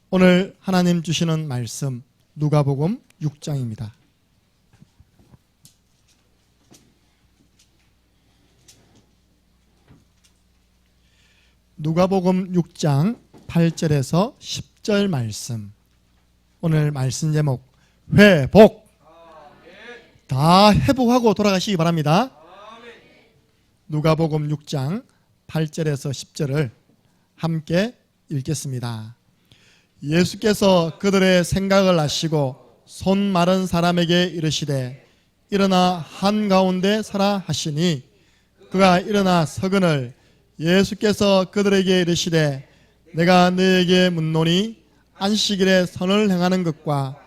오늘 하나님 주시는 말씀 누가복음 6장입니다. 누가복음 6장 8절에서 10절 말씀. 오늘 말씀 제목 회복. 다 회복하고 돌아가시기 바랍니다. 누가복음 6장 8절에서 10절을 함께 읽겠습니다. 예수께서 그들의 생각을 아시고 손 마른 사람에게 이르시되 일어나 한가운데 서라 하시니 그가 일어나 서거늘 예수께서 그들에게 이르시되 내가 너에게 묻노니 안식일에 선을 행하는 것과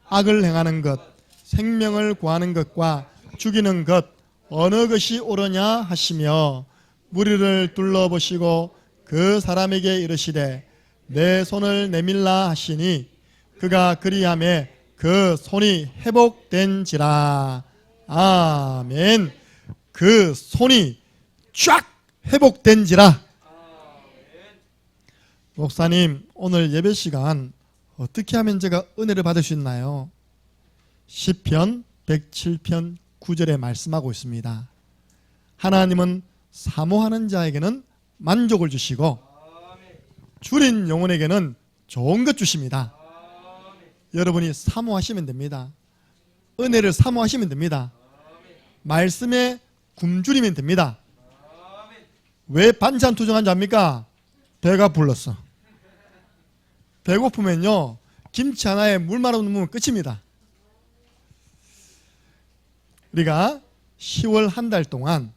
악을 행하는 것, 생명을 구하는 것과 죽이는 것 어느 것이 옳으냐 하시며 무리를 둘러보시고 그 사람에게 이르시되 내 손을 내밀라 하시니 그가 그리하매 그 손이 회복된지라. 아멘. 그 손이 쫙 회복된지라. 목사님, 오늘 예배 시간 어떻게 하면 제가 은혜를 받을 수 있나요? 시편 107편 9절에 말씀하고 있습니다. 하나님은 사모하는 자에게는 만족을 주시고 줄인 영혼에게는 좋은 것 주십니다. 여러분이 사모하시면 됩니다. 은혜를 사모하시면 됩니다. 말씀에 굶주리면 됩니다. 왜 반찬 투정한 줄 압니까? 배가 불렀어. 배고프면요 김치 하나에 물만 넣으면 끝입니다. 우리가 10월 한 달 동안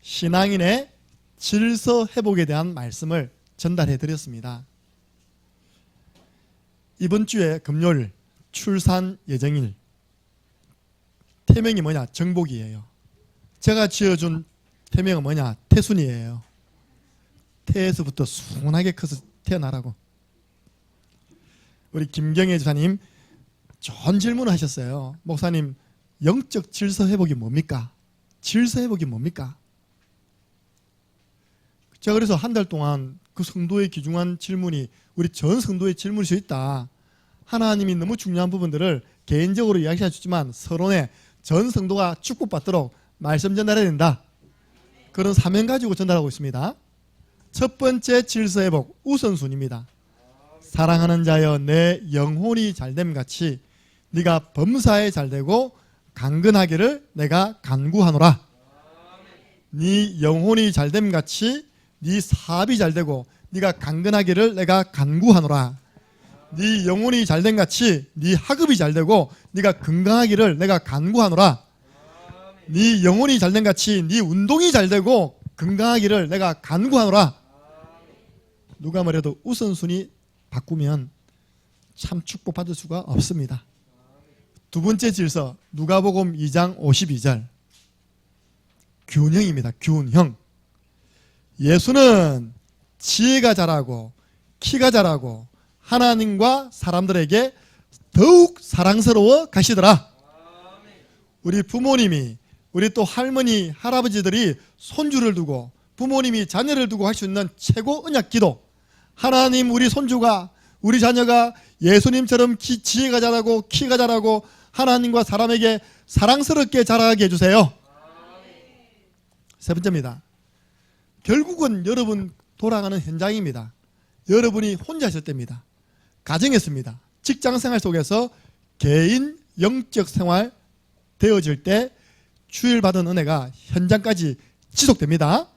신앙인의 질서 회복에 대한 말씀을 전달해 드렸습니다. 이번 주에 금요일 출산 예정일. 태명이 뭐냐? 정복이에요. 제가 지어준 태명은 뭐냐? 태순이에요. 태에서부터 순하게 커서 태어나라고. 우리 김경애 지사님 좋은 질문을 하셨어요. 목사님, 영적 질서 회복이 뭡니까? 질서 회복이 뭡니까? 제가 그래서 한 달 동안 그 성도의 귀중한 질문이 우리 전 성도의 질문일 수 있다. 하나님이 너무 중요한 부분들을 개인적으로 이야기해 주지만 서론에 전 성도가 축복받도록 말씀 전달해야 된다. 그런 사명 가지고 전달하고 있습니다. 첫 번째 질서 회복 우선순위입니다. 사랑하는 자여 내 영혼이 잘됨 같이 네가 범사에 잘되고 강건하기를 내가 간구하노라. 네 영혼이 잘됨 같이 네 사업이 잘되고 네가 강건하기를 내가 간구하노라. 네 영혼이 잘됨 같이 네 학업이 잘되고 네가 건강하기를 내가 간구하노라. 네 영혼이 잘됨 같이 네 운동이 잘되고 건강하기를 내가 간구하노라. 누가 뭐래도 우선순위 바꾸면 참 축복받을 수가 없습니다. 두 번째 질서 누가복음 2장 52절 균형입니다. 균형. 예수는 지혜가 자라고 키가 자라고 하나님과 사람들에게 더욱 사랑스러워 가시더라. 우리 부모님이 우리 또 할머니 할아버지들이 손주를 두고 부모님이 자녀를 두고 할 수 있는 최고 언약 기도. 하나님 우리 손주가 우리 자녀가 예수님처럼 지혜가 자라고 키가 자라고 하나님과 사람에게 사랑스럽게 자라게 해주세요. 세 번째입니다. 결국은 여러분 돌아가는 현장입니다. 여러분이 혼자 있을 때입니다. 가정했습니다. 직장생활 속에서 개인 영적 생활 되어질 때 주일 받은 은혜가 현장까지 지속됩니다.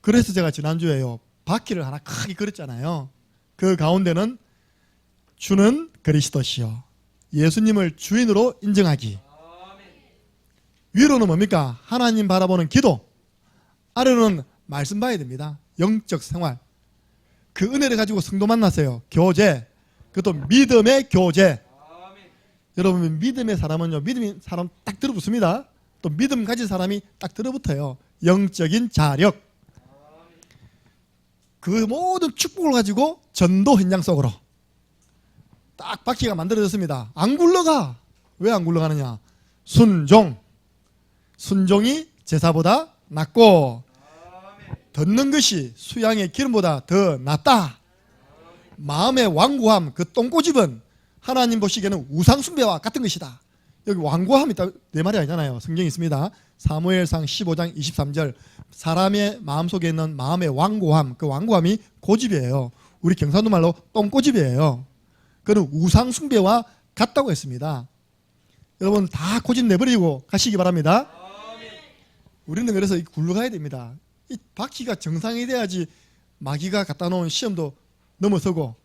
그래서 제가 지난주에요 바퀴를 하나 크게 그렸잖아요. 그 가운데는 주는 그리스도시요 예수님을 주인으로 인정하기. 위로는 뭡니까? 하나님 바라보는 기도. 아래로는 말씀 봐야 됩니다. 영적 생활. 그 은혜를 가지고 성도 만났어요. 교제. 그것도 믿음의 교제. 여러분 믿음의 사람은요 믿음의 사람 딱 들어붙습니다. 또 믿음 가진 사람이 딱 들어붙어요. 영적인 자력. 그 모든 축복을 가지고 전도 현장 속으로 딱 바퀴가 만들어졌습니다. 안 굴러가. 왜 안 굴러가느냐? 순종. 순종이 제사보다 낫고 듣는 것이 수양의 기름보다 더 낫다. 마음의 완고함, 그 똥꼬집은 하나님 보시기에는 우상숭배와 같은 것이다. 여기 완고함이 내 말이 아니잖아요. 성경에 있습니다. 사무엘상 15장 23절. 사람의 마음속에 있는 마음의 완고함, 그 완고함이 고집이에요. 우리 경상도 말로 똥꼬집이에요. 그는 우상숭배와 같다고 했습니다. 여러분 다 고집 내버리고 가시기 바랍니다. 우리는 그래서 굴러가야 됩니다. 이 바퀴가 정상이 돼야지 마귀가 갖다 놓은 시험도 넘어서고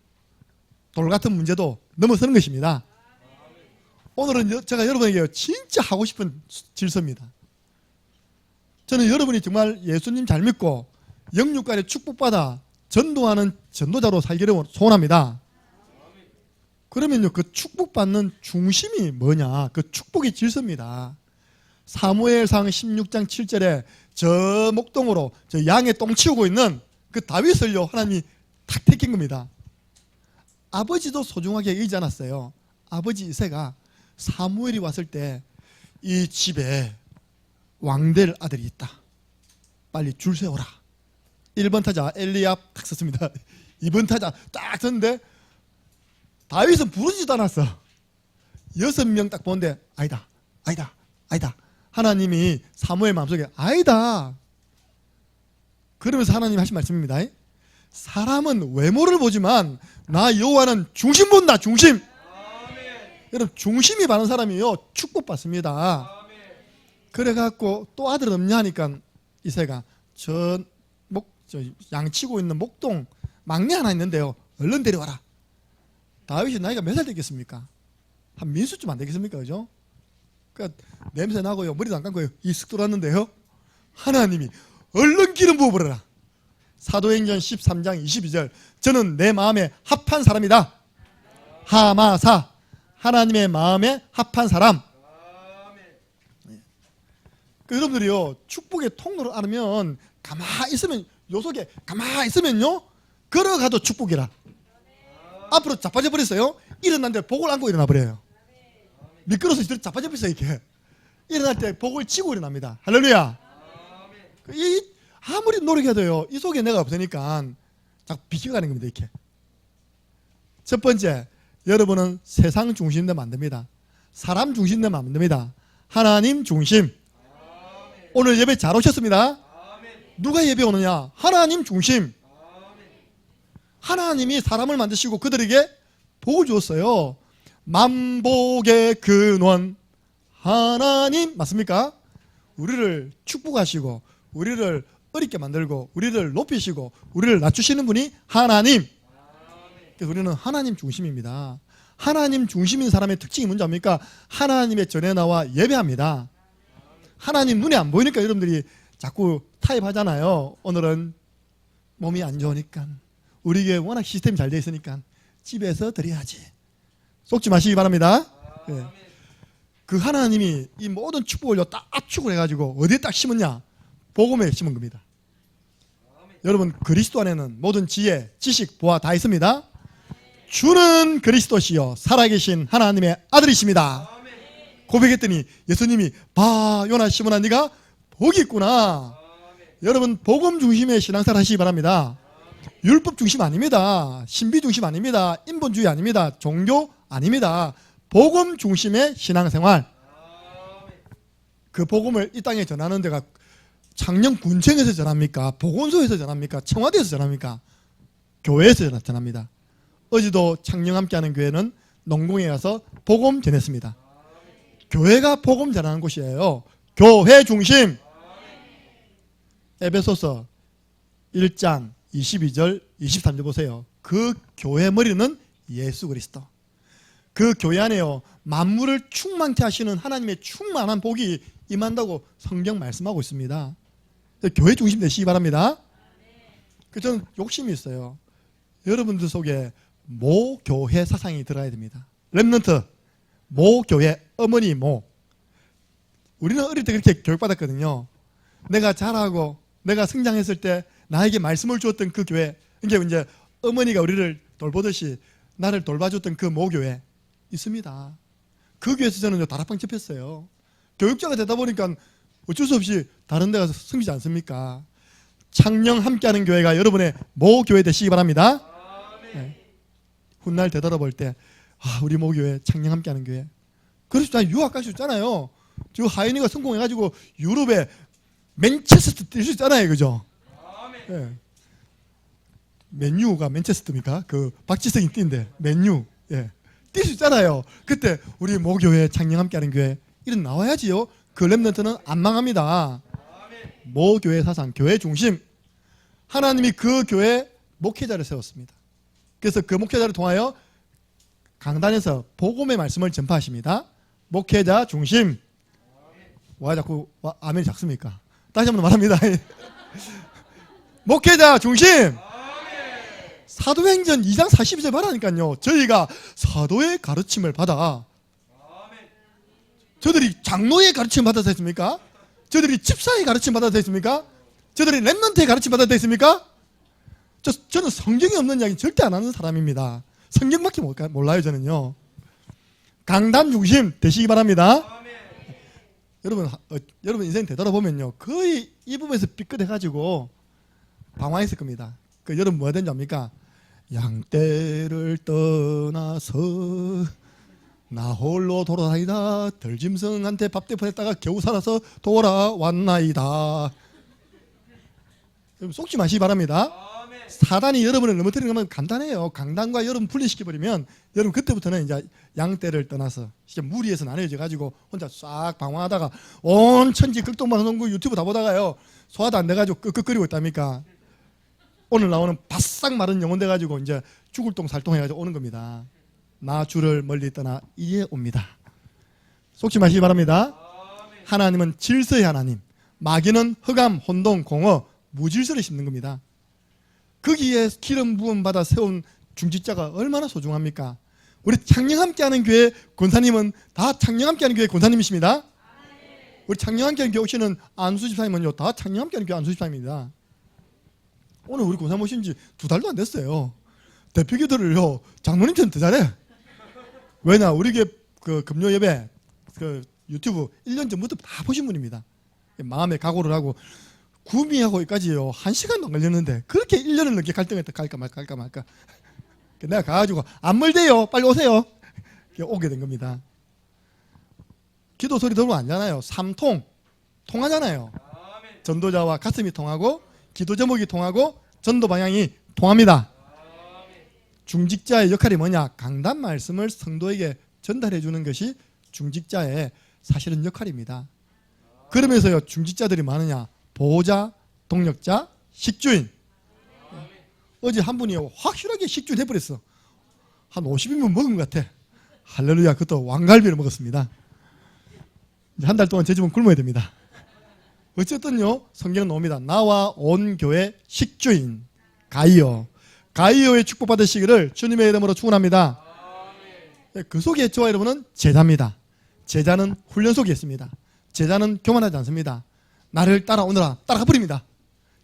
돌 같은 문제도 넘어서는 것입니다. 오늘은 제가 여러분에게 진짜 하고 싶은 질서입니다. 저는 여러분이 정말 예수님 잘 믿고 영육간에 축복받아 전도하는 전도자로 살기를 소원합니다. 그러면요, 그 축복받는 중심이 뭐냐? 그 축복의 질서입니다. 사무엘상 16장 7절에 저 목동으로 저 양의 똥 치우고 있는 그 다윗을요, 하나님이 탁 택한 겁니다. 아버지도 소중하게 여기지 않았어요. 아버지 이새가 사무엘이 왔을 때 이 집에 왕될 아들이 있다. 빨리 줄 세워라. 1번 타자 엘리압 딱 썼습니다. 2번 타자 딱 썼는데 다윗은 부르지도 않았어. 6명 딱 보는데 아니다. 하나님이 사무엘 마음속에 아니다. 그러면서 하나님이 하신 말씀입니다. 사람은 외모를 보지만 나 여호와는 중심 본다. 중심. 여러분 중심이 바른 사람이요 축복받습니다. 그래갖고 또 아들 없냐 하니까 이새가 저 양치고 있는 목동 막내 하나 있는데요, 얼른 데려와라. 다윗이 나이가 몇 살 되겠습니까? 한 민수쯤 안 되겠습니까? 그죠? 그러니까 냄새 나고요, 머리도 안 감고요, 이슥 돌았는데요, 하나님이 얼른 기름 부어버려라. 사도행전 13장 22절. 저는 내 마음에 합한 사람이다. 하마사. 하나님의 마음에 합한 사람. 그 여러분들이요, 축복의 통로를 알으면 가만히 있으면, 요 속에 가만히 있으면요, 걸어가도 축복이라. 앞으로 자빠져 버렸어요. 일어난 데 복을 안고 일어나 버려요. 미끄러서 자빠져 버렸어요. 이렇게 일어날 때 복을 치고 일어납니다. 할렐루야. 아무리 노력해도요, 이 속에 내가 없으니까 자꾸 비켜가는 겁니다. 이렇게. 첫 번째, 여러분은 세상 중심 되면 안 됩니다. 사람 중심 되면 안 됩니다. 하나님 중심. 오늘 예배 잘 오셨습니다. 누가 예배 오느냐? 하나님 중심. 하나님이 사람을 만드시고 그들에게 복을 주었어요. 만복의 근원 하나님 맞습니까? 우리를 축복하시고 우리를 어렵게 만들고 우리를 높이시고 우리를 낮추시는 분이 하나님. 그래서 우리는 하나님 중심입니다. 하나님 중심인 사람의 특징이 뭔지 압니까? 하나님의 전에 나와 예배합니다. 하나님 눈에 안 보이니까 여러분들이 자꾸 타협하잖아요. 오늘은 몸이 안 좋으니까, 우리 교회 워낙 시스템이 잘 되어 있으니까 집에서 드려야지. 속지 마시기 바랍니다. 네. 그 하나님이 이 모든 축복을 딱 압축을 해가지고 어디에 딱 심었냐? 복음에 심은 겁니다. 여러분 그리스도 안에는 모든 지혜, 지식, 보아 다 있습니다. 주는 그리스도시요 살아계신 하나님의 아들이십니다. 고백했더니 예수님이 봐 요나 시몬아 네가 복이 있구나. 여러분 복음 중심의 신앙생활 하시기 바랍니다. 율법 중심 아닙니다. 신비 중심 아닙니다. 인본주의 아닙니다. 종교 아닙니다. 복음 중심의 신앙생활. 그 복음을 이 땅에 전하는 데가 창녕군청에서 전합니까? 보건소에서 전합니까? 청와대에서 전합니까? 교회에서 전합니다. 어제도 창녕 함께하는 교회는 농공에 가서 복음 전했습니다. 교회가 복음 전하는 곳이에요. 교회 중심. 에베소서 1장 22절 23절 보세요. 그 교회 머리는 예수 그리스도. 그 교회 안에요 만물을 충만케 하시는 하나님의 충만한 복이 임한다고 성경 말씀하고 있습니다. 교회 중심 되시기 바랍니다. 저는 욕심이 있어요. 여러분들 속에 모교회 사상이 들어야 됩니다. 렘넌트 모교회, 어머니 모. 우리는 어릴 때 그렇게 교육받았거든요. 내가 자라고 내가 성장했을 때 나에게 말씀을 주었던 그 교회, 그러니까 이제 어머니가 우리를 돌보듯이 나를 돌봐줬던 그 모교회 있습니다. 그 교회에서 저는 다락방 접했어요. 교육자가 되다 보니까 어쩔 수 없이 다른 데 가서 섬기지 않습니까? 창녕 함께하는 교회가 여러분의 모교회 되시기 바랍니다. 네. 훗날 되돌아볼 때 우리 모교회 창녕 함께하는 교회. 그래서 유학 갈 수 있잖아요. 저 하인이가 성공해가지고 유럽에 맨체스터 뛸 수 있잖아요, 그죠? 예. 맨유가 맨체스터입니까? 그 박지성이 뛴데 맨유, 예, 뛸 수 있잖아요. 그때 우리 모교회 창녕 함께하는 교회 이런 나와야지요. 그 렘넌트는 안 망합니다. 모교회 사상, 교회 중심. 하나님이 그 교회 목회자를 세웠습니다. 그래서 그 목회자를 통하여 강단에서 복음의 말씀을 전파하십니다. 목회자 중심. 와 자꾸 아멘이 작습니까? 다시 한번 말합니다. 목회자 중심. 사도행전 2장 42절 말하니까요. 저희가 사도의 가르침을 받아. 저들이 장로의 가르침을 받아서 했습니까? 저들이 집사의 가르침을 받아서 했습니까? 저들이 렘넌트의 가르침을 받아서 했습니까? 저는 성경이 없는 이야기 절대 안 하는 사람입니다. 성경밖에 몰라요, 저는요. 강단 중심 되시기 바랍니다. 여러분 인생 되돌아보면요, 거의 이 부분에서 삐끗해가지고 방황했을 겁니다. 여러분 뭐가 된지 압니까? 양떼를 떠나서 나 홀로 돌아다니다 들짐승한테 밥 대포했다가 겨우 살아서 돌아왔나이다. 속지 마시기 바랍니다. 사단이 여러분을 넘어뜨리는 것만 간단해요. 강단과 여러분 분리시켜버리면 여러분 그때부터는 이제 양떼를 떠나서 진짜 무리에서 나뉘어져 가지고 혼자 싹 방황하다가 온 천지 극동방송국 유튜브 다 보다가요 소화도 안 돼가지고 끄끄거리고 있답니까? 오늘 나오는 바싹 마른 영혼 돼가지고 이제 죽을 똥 살똥 해가지고 오는 겁니다. 나 주를 멀리 떠나 이에 옵니다. 속지 마시기 바랍니다. 하나님은 질서의 하나님, 마귀는 흑암, 혼동, 공허, 무질서를 심는 겁니다. 거기에 기름 부음 받아 세운 중직자가 얼마나 소중합니까? 우리 창녕 함께하는 교회 권사님은 다 창녕 함께하는 교회 권사님이십니다. 우리 창녕 함께하는 교회 오시는 안수 집사님은요 다 창녕 함께하는 교회 안수 집사님입니다. 오늘 우리 권사 모신 지 2달도 안 됐어요. 대표기도를요 장로님처럼 더 잘해. 왜냐, 우리 교회 그 금요 예배 그 유튜브 1년 전부터 다 보신 분입니다. 마음에 각오를 하고 구미하고 여기까지요 1시간도 안 걸렸는데 그렇게 1년을 넘게 갈등했다. 갈까 말까 내가 가가지고 안 멀대요, 빨리 오세요, 오게 된 겁니다. 기도 소리 들으면 안잖아요. 3통 통하잖아요. 전도자와 가슴이 통하고 기도 제목이 통하고 전도 방향이 통합니다. 중직자의 역할이 뭐냐? 강단 말씀을 성도에게 전달해 주는 것이 중직자의 사실은 역할입니다. 그러면서요 중직자들이 많으냐? 보호자, 동력자, 식주인. 어제 한 분이 확실하게 식주인 해버렸어. 한 50인분 먹은 것 같아. 할렐루야. 그것도 왕갈비를 먹었습니다. 이제 한 달 동안 제 집은 굶어야 됩니다. 어쨌든요 성경은 나옵니다. 나와 온 교회 식주인 가이오의 축복 받으시기를 주님의 이름으로 축원합니다. 그 속에 저와 여러분은 제자입니다. 제자는 훈련 속에 있습니다. 제자는 교만하지 않습니다. 나를 따라오너라 따라가 버립니다.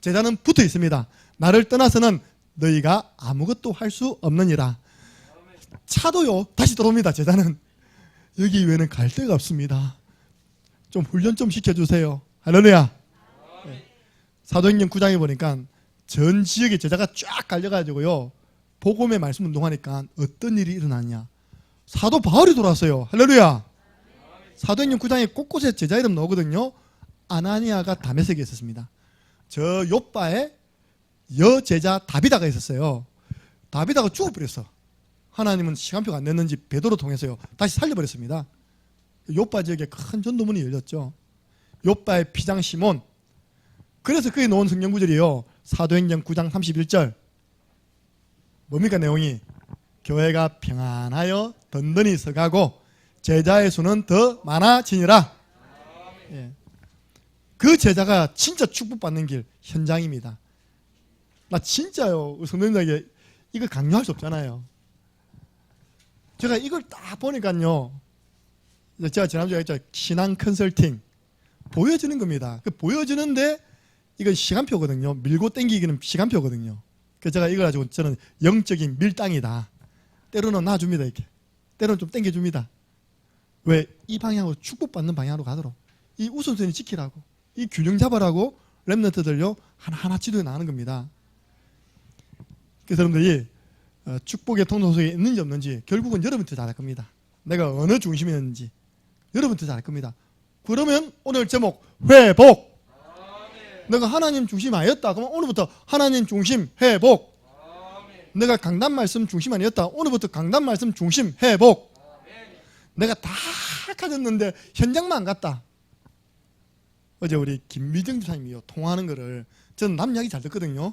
제자는 붙어 있습니다. 나를 떠나서는 너희가 아무것도 할 수 없느니라. 차도요 다시 들어옵니다. 제자는 여기 외에는 갈 데가 없습니다. 좀 훈련 좀 시켜주세요. 할렐루야. 사도행전 9장에 보니까 전 지역에 제자가 쫙 갈려가지고요 복음의 말씀 운동하니까 어떤 일이 일어나냐? 사도 바울이 돌아왔어요. 할렐루야. 사도행전 9장에 곳곳에 제자 이름 나오거든요. 아나니아가 다메섹에 있었습니다. 저 요빠에 여제자 다비다가 있었어요. 다비다가 죽어버렸어. 하나님은 시간표가 안 됐는지 베드로 통해서요 다시 살려버렸습니다. 요빠 지역에 큰 전도문이 열렸죠. 요빠의 피장 시몬. 그래서 그에 놓은 성경 구절이요 사도행전 9장 31절 뭡니까 내용이? 교회가 평안하여 든든히 서가고 제자의 수는 더 많아지니라. 예. 그 제자가 진짜 축복받는 길 현장입니다. 나 진짜요 성도님들에게 이거 강요할 수 없잖아요. 제가 이걸 딱 보니까요 제가 지난주에 했죠. 신앙 컨설팅 보여지는 겁니다. 보여지는데 이건 시간표거든요. 밀고 당기기는 시간표거든요. 그래서 제가 이걸 가지고 저는 영적인 밀당이다. 때로는 놔줍니다. 이렇게 때로는 좀 당겨줍니다. 왜? 이 방향으로 축복받는 방향으로 가도록 이 우선순위 지키라고 이 균형 잡아라고 렘넌트들요 하나하나 지도해 나가는 겁니다. 그래서 여러분들이 축복의 통로 속에 있는지 없는지 결국은 여러분한테 잘 알 겁니다. 내가 어느 중심이었는지 여러분한테 잘 알 겁니다. 그러면 오늘 제목 회복. 내가 하나님 중심 아니었다. 그러면 오늘부터 하나님 중심 회복. 내가 강단 말씀 중심 아니었다. 오늘부터 강단 말씀 중심 회복. 내가 다 가졌는데 현장만 안 갔다. 어제 우리 김미정 집사님이요 통화하는 거를 저는 남 이야기 잘 듣거든요.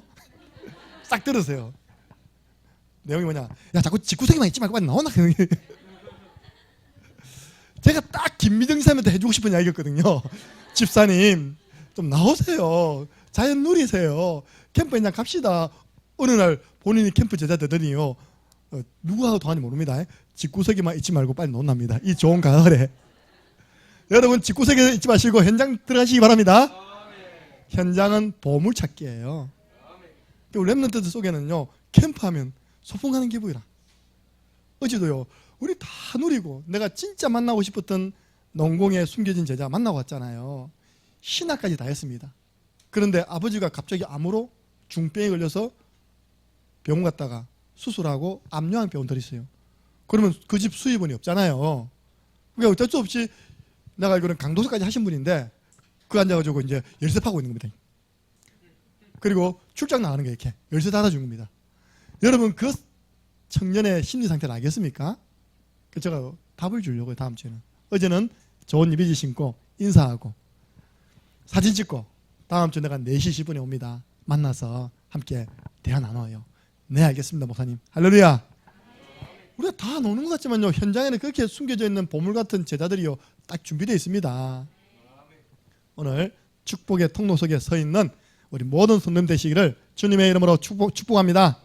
싹 들으세요. 내용이 뭐냐? 야 자꾸 집구석에만 있지 말고 빨리 나오나. 제가 딱 김미정 집사님한테 해주고 싶은 이야기였거든요. 집사님 좀 나오세요. 자연 누리세요. 캠프 그냥 갑시다. 어느 날 본인이 캠프 제자 되더니요. 누구하고 통하는지 모릅니다. 집구석에만 있지 말고 빨리 나온답니다. 이 좋은 가을에. 여러분 집구석에 있지 마시고 현장 들어가시기 바랍니다. 현장은 보물찾기예요. 우리 랩런트들 속에는요. 캠프하면 소풍 가는 기분이라. 어제도요. 우리 다 누리고 내가 진짜 만나고 싶었던 농공의 숨겨진 제자 만나고 왔잖아요. 신학까지 다 했습니다. 그런데 아버지가 갑자기 암으로 중병에 걸려서 병원 갔다가 수술하고 암요양 병원 들었어요. 그러면 그 집 수입원이 없잖아요. 그러니까 어쩔 수 없이 내가 알기로는 강도서까지 하신 분인데 그 앉아가지고 이제 열쇠 파고 있는 겁니다. 그리고 출장 나가는 게 이렇게 열쇠 닫아준 겁니다. 여러분 그 청년의 심리 상태를 알겠습니까? 제가 답을 주려고요. 다음 주에는. 어제는 좋은 이미지 신고 인사하고 사진 찍고 다음 주 내가 4시 10분에 옵니다. 만나서 함께 대화 나눠요. 네 알겠습니다 목사님. 할렐루야. 우리가 다 노는 것 같지만요. 현장에는 그렇게 숨겨져 있는 보물 같은 제자들이요. 딱 준비되어 있습니다. 오늘 축복의 통로 속에 서 있는 우리 모든 손님 되시기를 주님의 이름으로 축복합니다.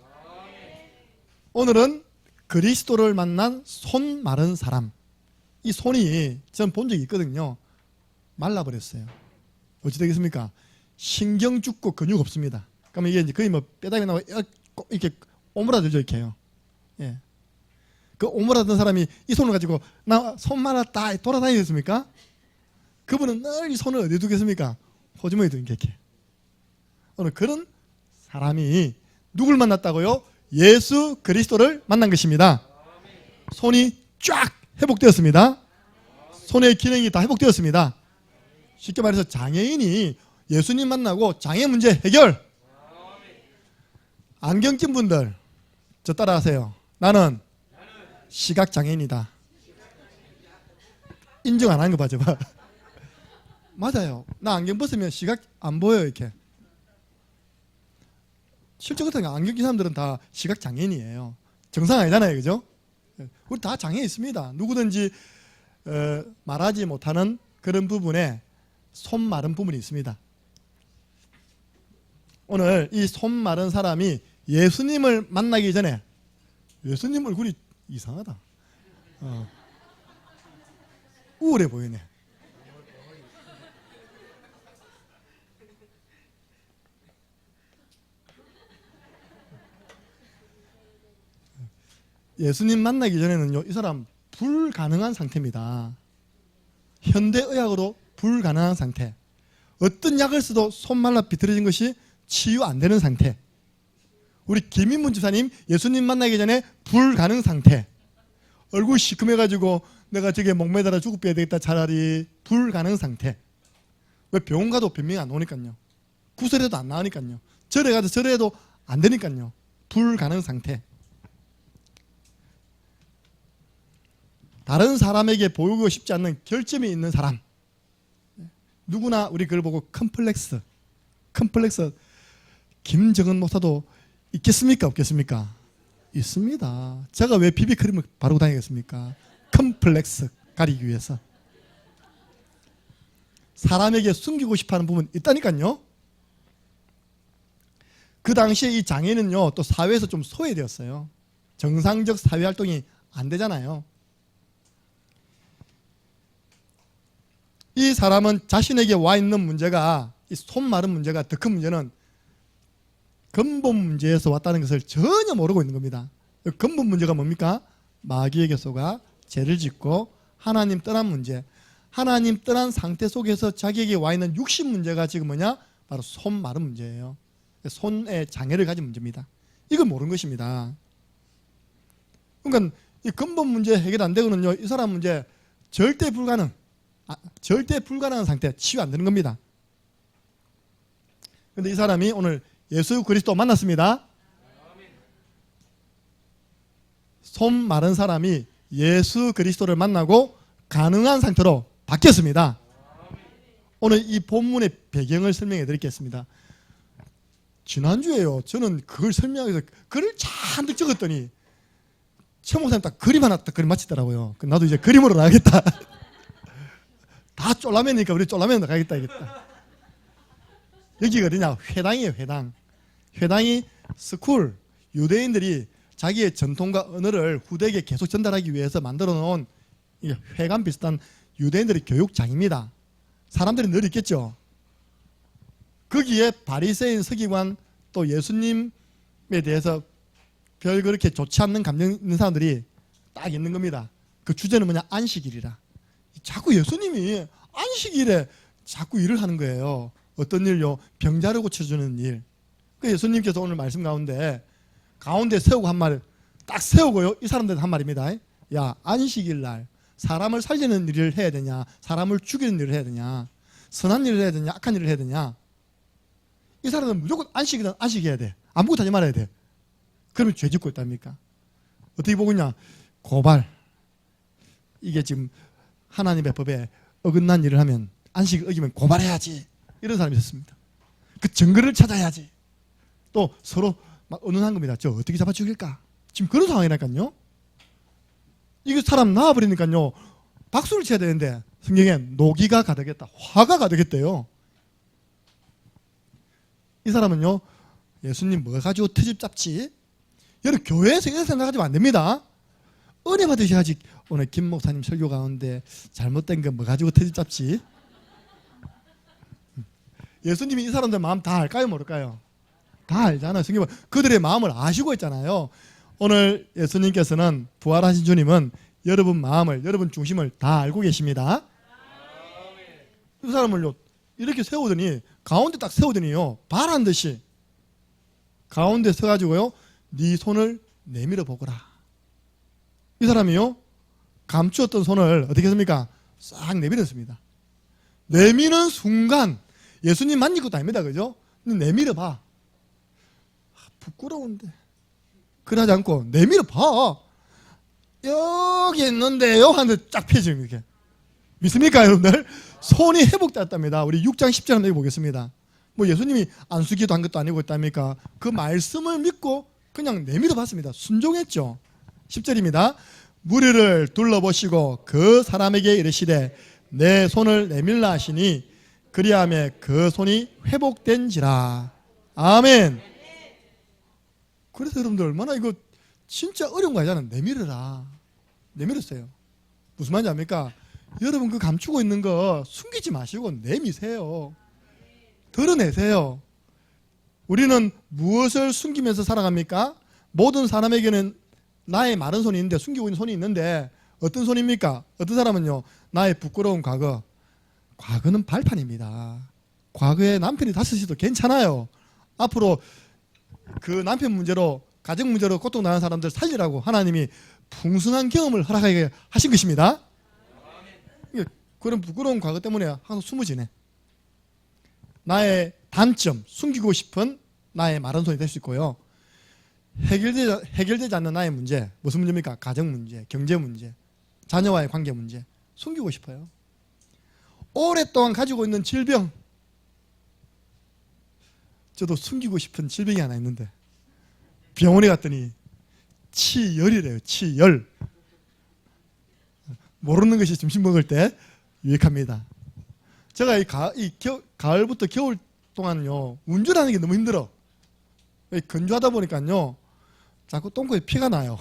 오늘은 그리스도를 만난 손 마른 사람. 이 손이 전 본 적이 있거든요. 말라버렸어요. 어찌 되겠습니까? 신경 죽고 근육 없습니다. 그러면 이게 이제 거의 뭐 뼈다귀 나고 이렇게 오므라들죠 이렇게 해요. 예. 그 오므라든 사람이 이 손을 가지고 나 손 말았다 돌아다니겠습니까? 그분은 늘 이 손을 어디에 두겠습니까? 호주머니에 두는 게 이렇게. 오늘 그런 사람이 누굴 만났다고요? 예수 그리스도를 만난 것입니다. 손이 쫙 회복되었습니다. 손의 기능이 다 회복되었습니다. 쉽게 말해서 장애인이 예수님 만나고 장애 문제 해결. 안경 낀 분들 저 따라하세요. 나는 시각장애인이다. 인정 안 하는 거 봐줘 봐. 맞아요. 나 안경 벗으면 시각 안 보여요 이렇게. 실제 같은 안경 낀 사람들은 다 시각장애인이에요. 정상 아니잖아요. 그죠? 우리 다 장애 있습니다. 누구든지 말하지 못하는 그런 부분에 손 마른 부분이 있습니다. 오늘 이 손 마른 사람이 예수님을 만나기 전에 예수님 얼굴이 이상하다. 우울해 보이네. 예수님 만나기 전에는요, 이 사람 불가능한 상태입니다. 현대의학으로 불가능한 상태. 어떤 약을 써도 손 말라 비틀어진 것이 치유 안 되는 상태. 우리 김인문 집사님 예수님 만나기 전에 불가능 상태. 얼굴 시큼해가지고 내가 저게 목매달아 죽을 빼야 되겠다 차라리 불가능 상태. 왜 병원 가도 변명이 안 오니까요. 구설해도 안 나오니까요. 절에 가도 절해도 안 되니까요. 불가능 상태. 다른 사람에게 보이고 싶지 않는 결점이 있는 사람. 누구나 우리 그걸 보고 컴플렉스. 김정은 목사도 있겠습니까? 없겠습니까? 있습니다. 제가 왜 비비크림을 바르고 다니겠습니까? 컴플렉스 가리기 위해서. 사람에게 숨기고 싶어하는 부분 있다니까요. 그 당시에 이 장애는요, 또 사회에서 좀 소외되었어요. 정상적 사회활동이 안 되잖아요. 이 사람은 자신에게 와 있는 문제가, 이 손 마른 문제가 더 큰 문제는 근본 문제에서 왔다는 것을 전혀 모르고 있는 겁니다. 근본 문제가 뭡니까? 마귀에게 속아 죄를 짓고 하나님 떠난 문제. 하나님 떠난 상태 속에서 자기에게 와 있는 육신 문제가 지금 뭐냐? 바로 손 마른 문제예요. 손에 장애를 가진 문제입니다. 이걸 모르는 것입니다. 그러니까 이 근본 문제 해결 안 되고는요, 이 사람 문제 절대 불가능한 상태, 치유 안 되는 겁니다. 근데 이 사람이 오늘 예수 그리스도 만났습니다. 손 마른 사람이 예수 그리스도를 만나고 가능한 상태로 바뀌었습니다. 오늘 이 본문의 배경을 설명해 드리겠습니다. 지난주에요, 저는 그걸 설명하기 위해서 글을 잔뜩 적었더니 최 목사님 딱 그림 하나 딱 그림 맞히더라고요. 나도 이제 그림으로 나가겠다. 다 쫄라맨이니까 우리 쫄라맨으로 가겠다. 여기가 어디냐? 회당이에요, 회당. 회당이 스쿨, 유대인들이 자기의 전통과 언어를 후대에게 계속 전달하기 위해서 만들어 놓은 회관 비슷한 유대인들의 교육장입니다. 사람들이 늘 있겠죠. 거기에 바리새인, 서기관, 또 예수님에 대해서 별 그렇게 좋지 않는 감정 있는 사람들이 딱 있는 겁니다. 그 주제는 뭐냐? 안식일이라. 자꾸 예수님이 안식일에 자꾸 일을 하는 거예요. 어떤 일요? 병자를 고쳐주는 일. 그 예수님께서 오늘 말씀 가운데 세우고 한 말 딱 세우고요, 이 사람들은 한 말입니다. 야, 안식일 날 사람을 살리는 일을 해야 되냐, 사람을 죽이는 일을 해야 되냐, 선한 일을 해야 되냐, 악한 일을 해야 되냐. 이 사람은 무조건 안식이든 안식해야 돼. 아무것도 하지 말아야 돼. 그러면 죄 짓고 있답니까? 어떻게 보고 있냐? 고발. 이게 지금 하나님의 법에 어긋난 일을 하면, 안식을 어기면 고발해야지. 이런 사람이 있었습니다. 그 증거를 찾아야지. 또 서로 막 의논한 겁니다. 저 어떻게 잡아 죽일까? 지금 그런 상황이라니까요. 이게 사람 나와버리니까요, 박수를 쳐야 되는데 성경에 노기가 가득했다, 화가 가득했대요. 이 사람은요, 예수님 뭐 가지고 트집 잡지? 여러분, 교회에서 이런 생각하시면 안 됩니다. 은혜 받으셔야지. 오늘 김 목사님 설교 가운데 잘못된 거 뭐 가지고 트집 잡지? 예수님이 이 사람들 마음 다 알까요, 모를까요? 다 알잖아요. 성경은 그들의 마음을 아시고 있잖아요. 오늘 예수님께서는, 부활하신 주님은 여러분 마음을, 여러분 중심을 다 알고 계십니다. 이 사람을요, 이렇게 세우더니, 가운데 딱 세우더니요, 바란 듯이 가운데 서가지고요, 네 손을 내밀어 보거라. 이 사람이요, 감추었던 손을 어떻게 했습니까? 싹 내밀었습니다. 내미는 순간 예수님 만질 것도 아닙니다, 그죠? 내밀어 봐. 부끄러운데. 그러지 않고 내밀어 봐. 여기 있는데요 하는데 쫙 펴지는 이렇게. 믿습니까, 여러분들? 손이 회복됐답니다. 우리 6장 10절 한번 읽어보겠습니다. 뭐 예수님이 안수기도 한 것도 아니고 있답니까? 그 말씀을 믿고 그냥 내밀어 봤습니다. 순종했죠. 10절입니다. 무리를 둘러보시고 그 사람에게 이르시되 내 손을 내밀라 하시니 그리하매 그 손이 회복된지라. 아멘. 그래서 여러분들 얼마나 이거 진짜 어려운 거 아니잖아요. 내밀어라. 내밀었어요. 무슨 말인지 압니까? 여러분 그 감추고 있는 거 숨기지 마시고 내미세요. 드러내세요. 우리는 무엇을 숨기면서 살아갑니까? 모든 사람에게는 나의 마른 손이 있는데, 숨기고 있는 손이 있는데, 어떤 손입니까? 어떤 사람은요, 나의 부끄러운 과거. 과거는 발판입니다. 과거에 남편이 다스셔도 괜찮아요. 앞으로 그 남편 문제로, 가정 문제로 고통당하는 사람들 살리라고 하나님이 풍성한 경험을 허락하게 하신 것입니다. 그런 부끄러운 과거 때문에 항상 숨어지네. 나의 단점, 숨기고 싶은 나의 마른 손이 될 수 있고요. 해결되지 않는 나의 문제, 무슨 문제입니까? 가정 문제, 경제 문제, 자녀와의 관계 문제, 숨기고 싶어요. 오랫동안 가지고 있는 질병, 저도 숨기고 싶은 질병이 하나 있는데 병원에 갔더니 치열이래요. 치열. 모르는 것이 점심 먹을 때 유익합니다. 제가 가을부터 겨울 동안요, 운전하는 게 너무 힘들어. 건조하다 보니까요, 자꾸 똥꼬에 피가 나요.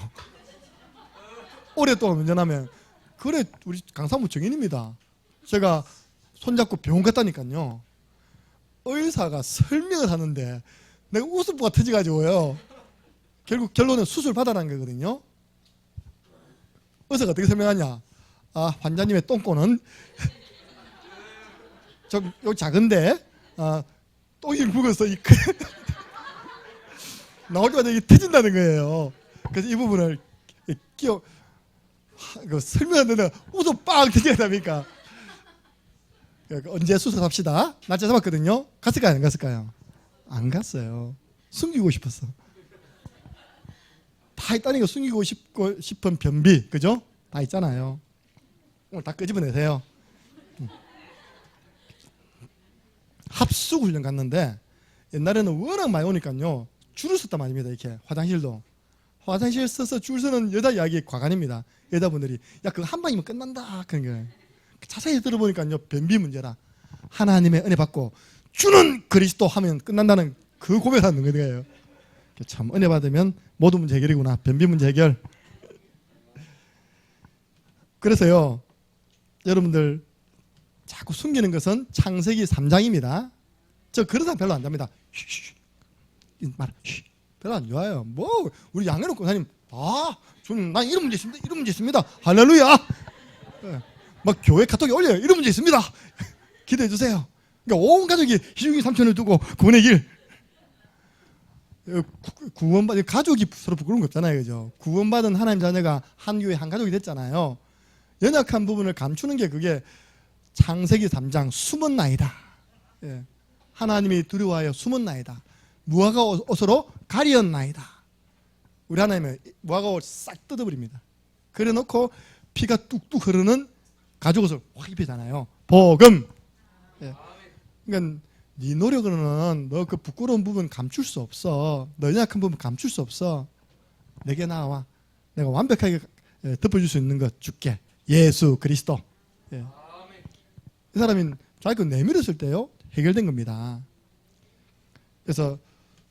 오랫동안 운전하면. 그래, 우리 강사무 증인입니다. 제가 손잡고 병원 갔다니까요, 의사가 설명을 하는데 내가 웃음보가 터져가지고요, 결국 결론은 수술 받아라는 거거든요. 의사가 어떻게 설명하냐? 아, 환자님의 똥꼬는 요 작은데 똥이 묵어서 나올 때마다 이게 터진다는 거예요. 그래서 이 부분을 끼어 설명하는데 웃어 빵 튀겨납니까? 언제 수습합시다. 날짜 잡았거든요. 갔을까요? 안 갔을까요? 안 갔어요. 숨기고 싶었어. 다 있다니까. 숨기고 싶은 변비, 그죠? 다 있잖아요. 오늘 다 끄집어내세요. 합숙 훈련 갔는데 옛날에는 워낙 많이 오니까요 줄을 섰단 말입니다. 이렇게 화장실도 화장실 서서 줄 서는 여자 이야기 과간입니다. 여자분들이 야 그거 한 방이면 끝난다 그런 거예요. 자세히 들어보니까요 변비 문제라 하나님의 은혜 받고 주는 그리스도 하면 끝난다는 그 고백하는 거예요. 참 은혜 받으면 모든 문제 해결이구나. 변비 문제 해결. 그래서요 여러분들 자꾸 숨기는 것은 창세기 3장입니다. 저 그런 사람 별로 안 잡니다. 별로 안 좋아요. 뭐 우리 양해롭 권사님 저는 난 이런 문제 있습니다. 이런 문제 있습니다. 할렐루야. 막 교회 카톡에 올려요. 이런 문제 있습니다. 기도해 주세요. 그러니까 온 가족이 희중이 삼촌을 두고 구원의 길. 구원받은 가족이 서로 부끄러운 거 없잖아요. 그죠? 구원받은 하나님 자녀가 한 교회 한 가족이 됐잖아요. 연약한 부분을 감추는 게 그게 창세기 3장 숨은 나이다. 예. 하나님이 두려워하여 숨은 나이다. 무화과 옷으로 가리었나이다. 우리 하나님은 무화과 옷 싹 뜯어버립니다. 그래놓고 피가 뚝뚝 흐르는 가죽 옷을 확 입히잖아요. 복음. 예. 그러니까 네 노력으로는 너 그 부끄러운 부분 감출 수 없어. 너 연약한 부분 감출 수 없어. 내게 나와. 내가 완벽하게 덮어줄 수 있는 것 줄게. 예수 그리스도. 예. 이 사람이 자기 거 내밀었을 때요 해결된 겁니다. 그래서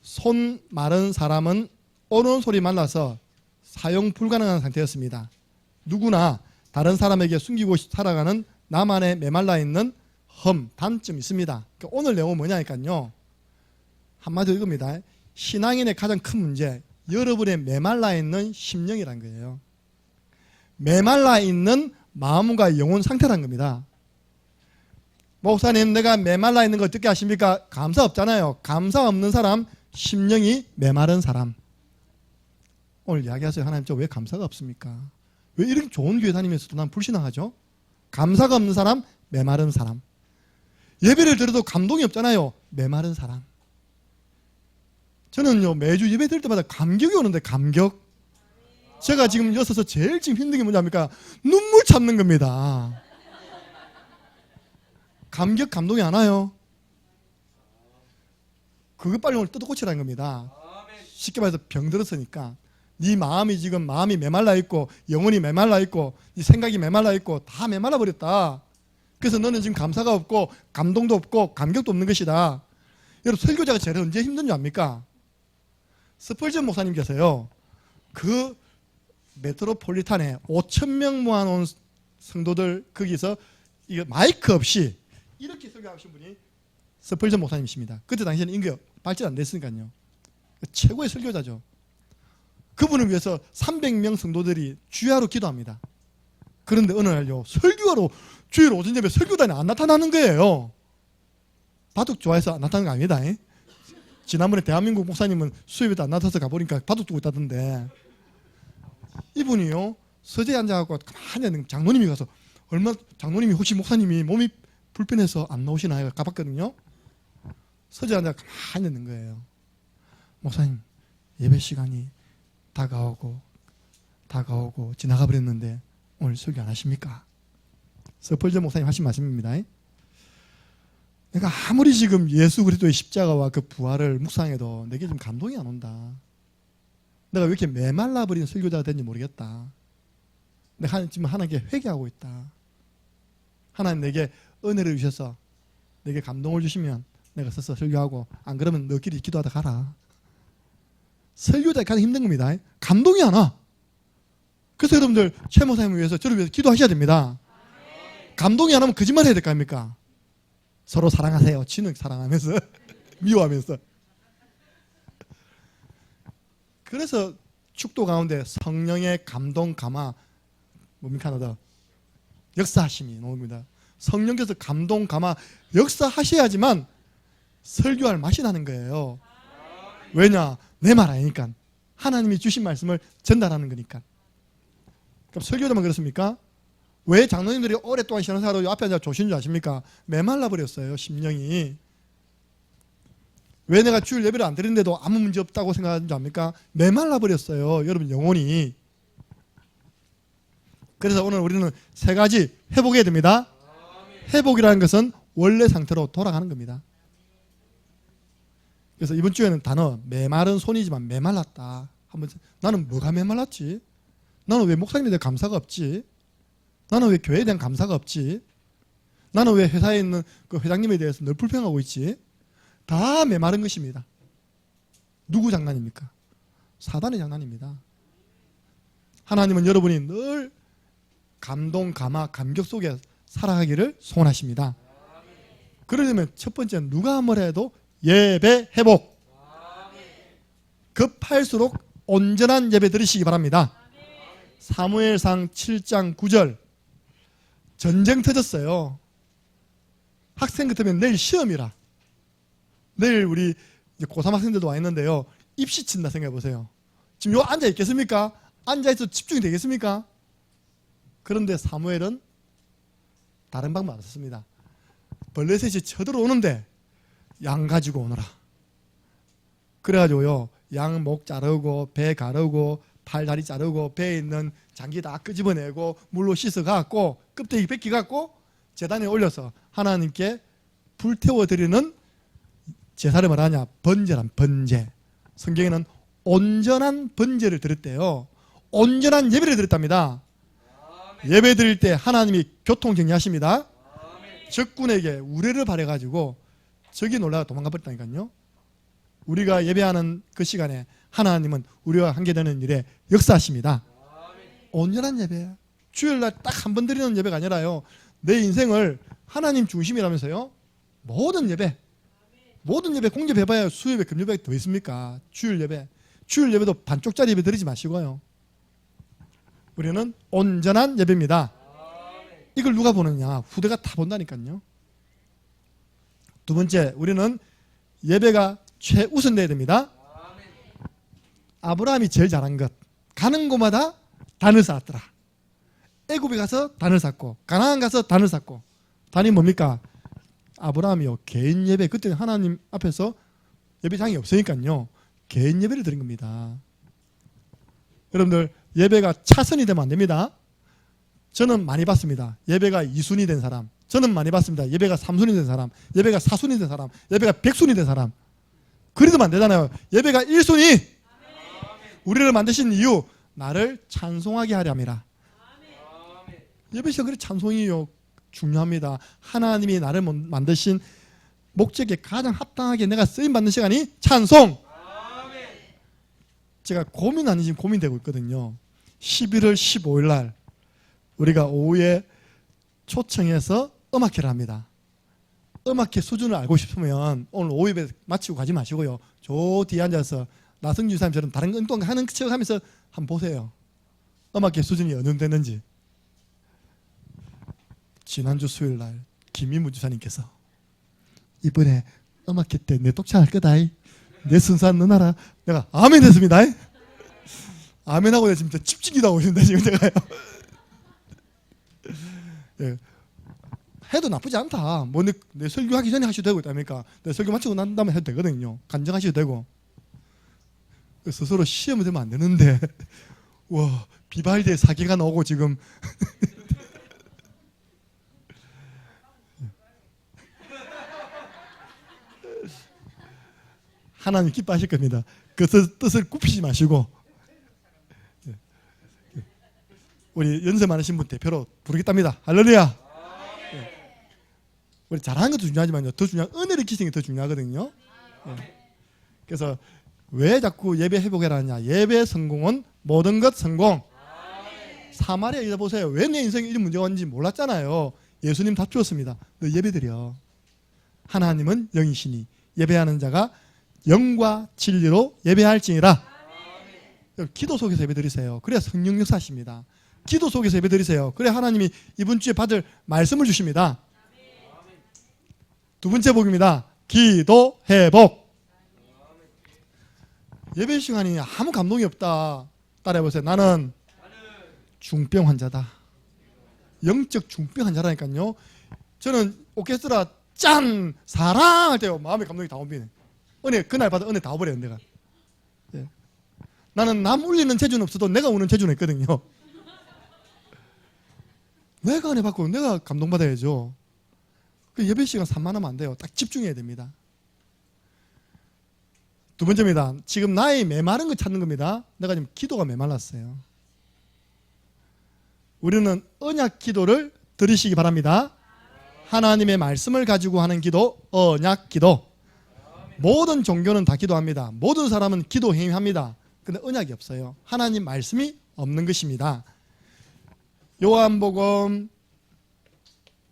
손 마른 사람은 오른손이 말라서 사용 불가능한 상태였습니다. 누구나 다른 사람에게 숨기고 살아가는 나만의 메말라 있는 단점이 있습니다. 그러니까 오늘 내용은 뭐냐니까요. 한마디로 이겁니다. 신앙인의 가장 큰 문제, 여러분의 메말라 있는 심령이란 거예요. 메말라 있는 마음과 영혼 상태란 겁니다. 목사님 내가 메말라 있는 거 어떻게 아십니까? 감사 없잖아요. 감사 없는 사람, 심령이 메마른 사람. 오늘 이야기하세요. 하나님 저 왜 감사가 없습니까? 왜 이렇게 좋은 교회 다니면서도 난 불신앙하죠? 감사가 없는 사람, 메마른 사람. 예배를 들어도 감동이 없잖아요. 메마른 사람. 저는요 매주 예배 드릴 때마다 감격이 오는데 감격. 제가 지금 여서서 제일 지금 힘든 게 뭐냐니까 눈물 참는 겁니다. 감동이 안 와요. 그거 빨리 오늘 뜯어 고치라는 겁니다. 쉽게 말해서 병들었으니까 네 마음이 지금 마음이 메말라 있고 영혼이 메말라 있고 네 생각이 메말라 있고 다 메말라 버렸다. 그래서 너는 지금 감사가 없고 감동도 없고 감격도 없는 것이다. 여러분 설교자가 제일 언제 힘든 줄 압니까? 스펄전 목사님께서요 그 메트로폴리탄에 5,000명 모아놓은 성도들 거기서 이거 마이크 없이 이렇게 설교하신 분이 스펄전 목사님이십니다. 그때 당시에는 인기가 발전 안 됐으니까요. 최고의 설교자죠. 그분을 위해서 300명 성도들이 주야로 기도합니다. 그런데 어느 날요 설교하러 주일 오전 예배 설교단에 안 나타나는 거예요. 바둑 좋아해서 안 나타나는 거 아닙니다. 지난번에 대한민국 목사님은 수협에도 안 나타나서 가보니까 바둑 두고 있다던데 이분이요 서재에 앉아갖고 가만히 장로님이 가서 장로님이 혹시 목사님이 몸이 불편해서 안 나오시나요? 가봤거든요. 서재에 앉아 가만히 있는 거예요. 목사님 예배 시간이 다가오고 지나가 버렸는데 오늘 설교 안 하십니까? 스펄전 목사님 하신 말씀입니다. 내가 아무리 지금 예수 그리스도의 십자가와 그 부활을 묵상해도 내게 좀 감동이 안 온다. 내가 왜 이렇게 메말라 버린 설교자가 된지 모르겠다. 내가 지금 하나님께 회개하고 있다. 하나님 내게 은혜를 주셔서 내게 감동을 주시면 내가 서서 설교하고 안 그러면 너끼리 기도하다 가라. 설교자가 가장 힘든 겁니다. 감동이 안 와. 그래서 여러분들 최 목사님을 위해서 저를 위해서 기도하셔야 됩니다. 감동이 안 오면 거짓말 해야 될 거 아닙니까? 서로 사랑하세요. 지는 사랑하면서 미워하면서. 그래서 축도 가운데 성령의 감동 감화 뭡니까 하나 역사하심이 나옵니다. 성령께서 감동 감화 역사하셔야지만 설교할 맛이 나는 거예요. 왜냐? 내 말 아니니까. 하나님이 주신 말씀을 전달하는 거니까. 그럼 설교자만 그렇습니까? 왜 장로님들이 오랫동안 신앙생활하고 앞에 앉아 조신 줄 아십니까? 메말라 버렸어요, 심령이. 왜 내가 주일 예배를 안 드리는데도 아무 문제 없다고 생각하는 줄 압니까? 메말라 버렸어요, 여러분 영혼이. 그래서 오늘 우리는 세 가지 회복해야 됩니다. 회복이라는 것은 원래 상태로 돌아가는 겁니다. 그래서 이번 주에는 단어 메마른 손이지만 메말랐다. 한번 나는 뭐가 메말랐지? 나는 왜 목사님에 대해 감사가 없지? 나는 왜 교회에 대한 감사가 없지? 나는 왜 회사에 있는 그 회장님에 대해서 늘 불평하고 있지? 다 메마른 것입니다. 누구 장난입니까? 사단의 장난입니다. 하나님은 여러분이 늘 감동, 감화, 감격 속에 살아가기를 소원하십니다. 그러려면 첫 번째는 누가 뭐라 해도 예배 회복. 급할수록 온전한 예배 드리시기 바랍니다. 사무엘상 7장 9절. 전쟁 터졌어요. 학생 같으면 내일 시험이라. 내일 우리 고3 학생들도 와 있는데요. 입시 친다 생각해 보세요. 지금 요 앉아 있겠습니까? 앉아 있어도 집중이 되겠습니까? 그런데 사무엘은 다른 방법 안 썼습니다. 벌레셋이 쳐들어오는데 양 가지고 오너라. 그래가지고요, 양 목 자르고 배 가르고 팔 다리 자르고 배에 있는 장기 다 끄집어내고 물로 씻어갖고 껍데기 벗기갖고 제단에 올려서 하나님께 불태워 드리는 제사를 말하냐? 번제란 번제. 성경에는 온전한 번제를 드렸대요. 온전한 예배를 드렸답니다. 예배 드릴 때 하나님이 교통정리하십니다. 적군에게 우레를 바래가지고 적이 놀라가 도망가 버렸다니까요. 우리가 예배하는 그 시간에 하나님은 우리와 함께 되는 일에 역사하십니다. 온전한 예배. 주일날 딱 한 번 드리는 예배가 아니라요, 내 인생을 하나님 중심이라면서요. 모든 예배 공개해봐야 수예배, 금요예배 더 있습니까? 주일 예배도 반쪽짜리 예배 드리지 마시고요. 우리는 온전한 예배입니다. 이걸 누가 보느냐? 후대가 다 본다니까요. 두 번째, 우리는 예배가 최우선돼야 됩니다. 아브라함이 제일 잘한 것, 가는 곳마다 단을 쌓았더라. 애굽에 가서 단을 쌓고, 가나안 가서 단을 쌓고. 단이 뭡니까? 아브라함이요, 개인 예배. 그때 하나님 앞에서 예배장이 없으니까요, 개인 예배를 드린 겁니다. 여러분들, 예배가 차선이 되면 안 됩니다. 저는 많이 봤습니다. 예배가 2순위 된 사람. 저는 많이 봤습니다. 예배가 3순위 된 사람, 예배가 4순위 된 사람, 예배가 100순위 된 사람. 그래도 안 되잖아요. 예배가 1순위. 우리를 만드신 이유, 나를 찬송하게 하려 함이라. 예배 시간 그래 찬송이요, 중요합니다. 하나님이 나를 만드신 목적에 가장 합당하게 내가 쓰임받는 시간이 찬송. 제가 고민 아닌 지금 고민되고 있거든요. 11월 15일 날 우리가 오후에 초청해서 음악회를 합니다. 음악회 수준을 알고 싶으면 오늘 오후 예배 마치고 가지 마시고요, 저 뒤에 앉아서 나성주 사람처럼 다른 운동 하는 척 하면서 한번 보세요. 음악회 수준이 어느 정도 되는지. 지난주 수요일 날 김민무 주사님께서 이번에 음악회 때 내 독창할 거다, 내 순산 너나라. 내가 아멘 했습니다. 아멘하고 내가 진짜 집중기도 하고 있습니다 지금 제가요. 예. 해도 나쁘지 않다. 뭐 내 설교하기 전에 하셔도 되고 있다니까. 내 설교 마치고 난 다음에 해도 되거든요. 간증하셔도 되고. 스스로 시험을 되면 안 되는데 와, 비발디의 사기가 나오고 지금 하나님 기뻐하실 겁니다. 그 뜻을 굽히지 마시고 우리 연세 많으신 분 대표로 부르겠답니다. 할렐루야. 우리 잘하는 것도 중요하지만요, 더 중요한 은혜를 끼치는 게 더 중요하거든요. 그래서 왜 자꾸 예배 회복해라 하냐? 예배 성공은 모든 것 성공. 사마리아 여자 보세요. 왜 내 인생에 이런 문제가 왔는지 몰랐잖아요. 예수님 다 주었습니다. 너 예배드려. 하나님은 영이시니 예배하는 자가 영과 진리로 예배할지니라. 기도 속에서 예배드리세요. 그래야 성령 역사하십니다. 기도 속에서 예배드리세요. 그래야 하나님이 이번 주에 받을 말씀을 주십니다. 두 번째 복입니다. 기도 회복. 예배 시간이 아무 감동이 없다. 따라해보세요. 나는 중병 환자다. 영적 중병 환자라니까요. 저는 오케스트라 짠 사랑할 때요 마음의 감동이 다 옮기네. 은혜 그날 받은 은혜 다 오버려요 내가. 예. 나는 남 울리는 재주는 없어도 내가 우는 재주는 있거든요. 내가 은혜 받고 내가 감동받아야죠. 그 예배 시간 산만하면 안 돼요. 딱 집중해야 됩니다. 두 번째입니다. 지금 나의 메마른 거 찾는 겁니다. 내가 지금 기도가 메말랐어요. 우리는 언약 기도를 들으시기 바랍니다. 하나님의 말씀을 가지고 하는 기도, 언약 기도. 모든 종교는 다 기도합니다. 모든 사람은 기도 행위합니다. 근데 언약이 없어요. 하나님 말씀이 없는 것입니다. 요한복음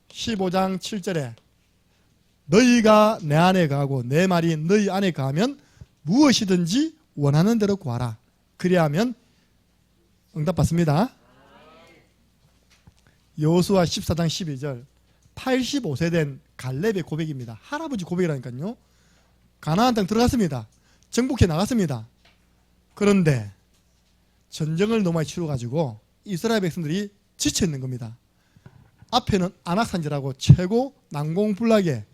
15장 7절에 너희가 내 안에 거하고 내 말이 너희 안에 거하면 무엇이든지 원하는 대로 구하라. 그리하면 응답받습니다. 여호수아 14장 12절 85세 된 갈렙의 고백입니다. 할아버지 고백이라니까요. 가나안 땅 들어갔습니다. 정복해 나갔습니다. 그런데 전쟁을 너무 많이 치러가지고 이스라엘 백성들이 지쳐 있는 겁니다. 앞에는 안악산지라고 최고 난공불락의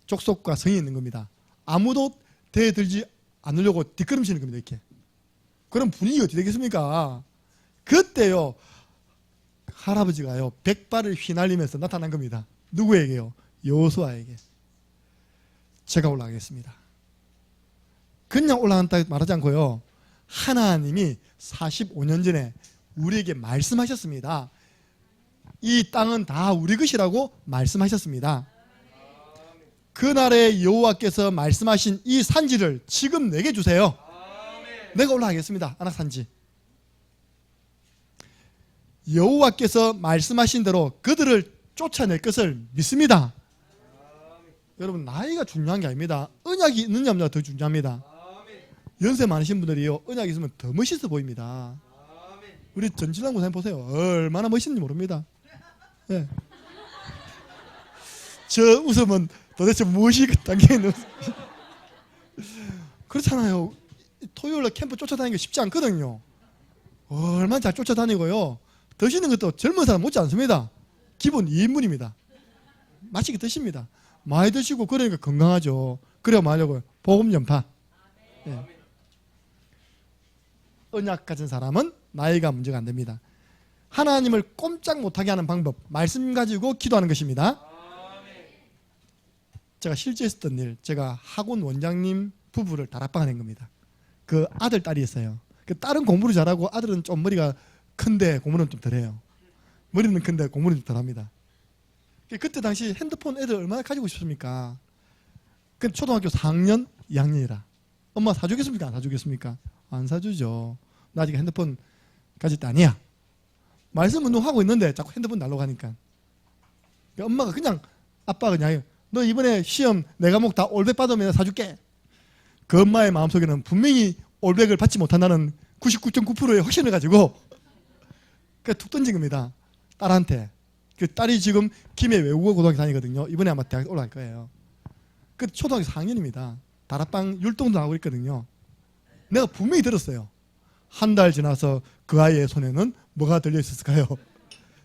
족속과 성이 있는 겁니다. 아무도 대들지 않으려고 뒷걸음치는 겁니다. 이렇게. 그럼 분위기가 어떻게 되겠습니까? 그때요 할아버지가요 백발을 휘날리면서 나타난 겁니다. 누구에게요? 여호수아에게. 제가 올라가겠습니다. 그냥 올라간다 말하지 않고요 하나님이 45년 전에 우리에게 말씀하셨습니다. 이 땅은 다 우리 것이라고 말씀하셨습니다. 그날에 여호와께서 말씀하신 이 산지를 지금 내게 주세요. 내가 올라가겠습니다. 안악산지. 여호와께서 말씀하신 대로 그들을 쫓아낼 것을 믿습니다. 여러분 나이가 중요한 게 아닙니다. 언약이 있느냐 없느냐가 더 중요합니다. 연세 많으신 분들이요 언약이 있으면 더 멋있어 보입니다. 우리 전진남 고사님 보세요. 얼마나 멋있는지 모릅니다. 네. 저 웃음은 도대체 무엇이 그 단계에 있는 그렇잖아요. 토요일날 캠프 쫓아다니는 게 쉽지 않거든요. 얼마나 잘 쫓아다니고요 드시는 것도 젊은 사람 못지 않습니다. 기본 2인분입니다. 맛있게 드십니다. 많이 드시고 그러니까 건강하죠. 그래야 말려고요. 복음 전파. 네. 언약 가진 사람은 나이가 문제가 안 됩니다. 하나님을 꼼짝 못하게 하는 방법, 말씀 가지고 기도하는 것입니다. 제가 실제 있었던 일, 제가 학원 원장님 부부를 다락방을 낸 겁니다. 그 아들, 딸이 있어요. 그 딸은 공부를 잘하고 아들은 좀 머리가 큰데 공부는 좀 덜해요. 머리는 큰데 공부는 좀 덜합니다. 그때 당시 핸드폰 애들 얼마나 가지고 싶습니까? 그 초등학교 4학년, 2학년이라. 엄마 사주겠습니까? 안 사주겠습니까? 안 사주죠. 나 아직 핸드폰 가질 때 아니야. 말씀 운동하고 있는데 자꾸 핸드폰 날라가니까. 엄마가 그냥 아빠가 그냥 너 이번에 시험 내 과목 다 올백 받으면 내가 사줄게. 그 엄마의 마음속에는 분명히 올백을 받지 못한다는 99.9%의 확신을 가지고 툭 던진 겁니다. 딸한테. 그 딸이 지금 김해 외국어 고등학교 다니거든요. 이번에 아마 대학 올라갈 거예요. 그 초등학교 4학년입니다. 다락방 율동도 하고 있거든요. 내가 분명히 들었어요. 한 달 지나서 그 아이의 손에는 뭐가 들려 있었을까요?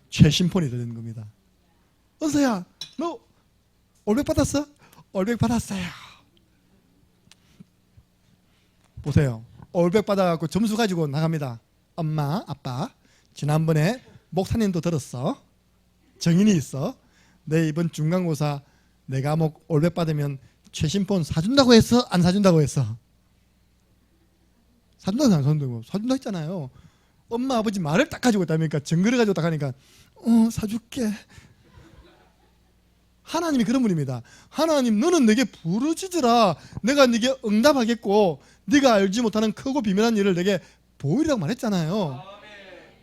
최신폰이 들리는 겁니다. 은서야, 너 올백 받았어? 올백 받았어요. 보세요. 올백 받아갖고 점수 가지고 나갑니다. 엄마, 아빠, 지난번에 목사님도 들었어. 정인이 있어. 내 이번 중간고사 내 과목 올백 받으면 최신폰 사준다고 했어? 안 사준다고 했어? 사준다고 안 사준다고? 사준다 했잖아요. 엄마 아버지 말을 딱 가지고 있다니까 증거를 가지고 딱 하니까 사줄게. 하나님이 그런 분입니다. 하나님 너는 내게 부르짖으라. 내가 네게 응답하겠고 네가 알지 못하는 크고 비밀한 일을 내게 보이라고 말했잖아요.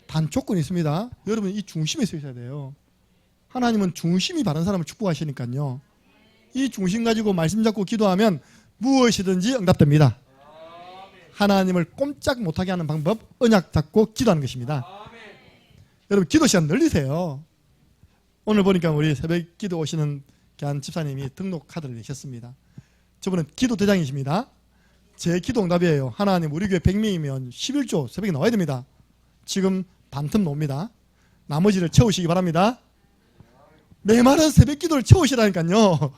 단 조건이 있습니다. 여러분 이 중심에 서 있어야 돼요. 하나님은 중심이 바른 사람을 축복하시니까요. 이 중심 가지고 말씀 잡고 기도하면 무엇이든지 응답됩니다. 하나님을 꼼짝 못하게 하는 방법, 언약 잡고 기도하는 것입니다. 여러분 기도 시간 늘리세요. 오늘 보니까 우리 새벽 기도 오시는 한 집사님이 등록 카드를 내셨습니다. 저분은 기도 대장이십니다. 제 기도 응답이에요. 하나님 우리 교회 100명이면 11조 새벽에 나와야 됩니다. 지금 반틈 놓습니다. 나머지를 채우시기 바랍니다. 메마른 새벽 기도를 채우시라니까요.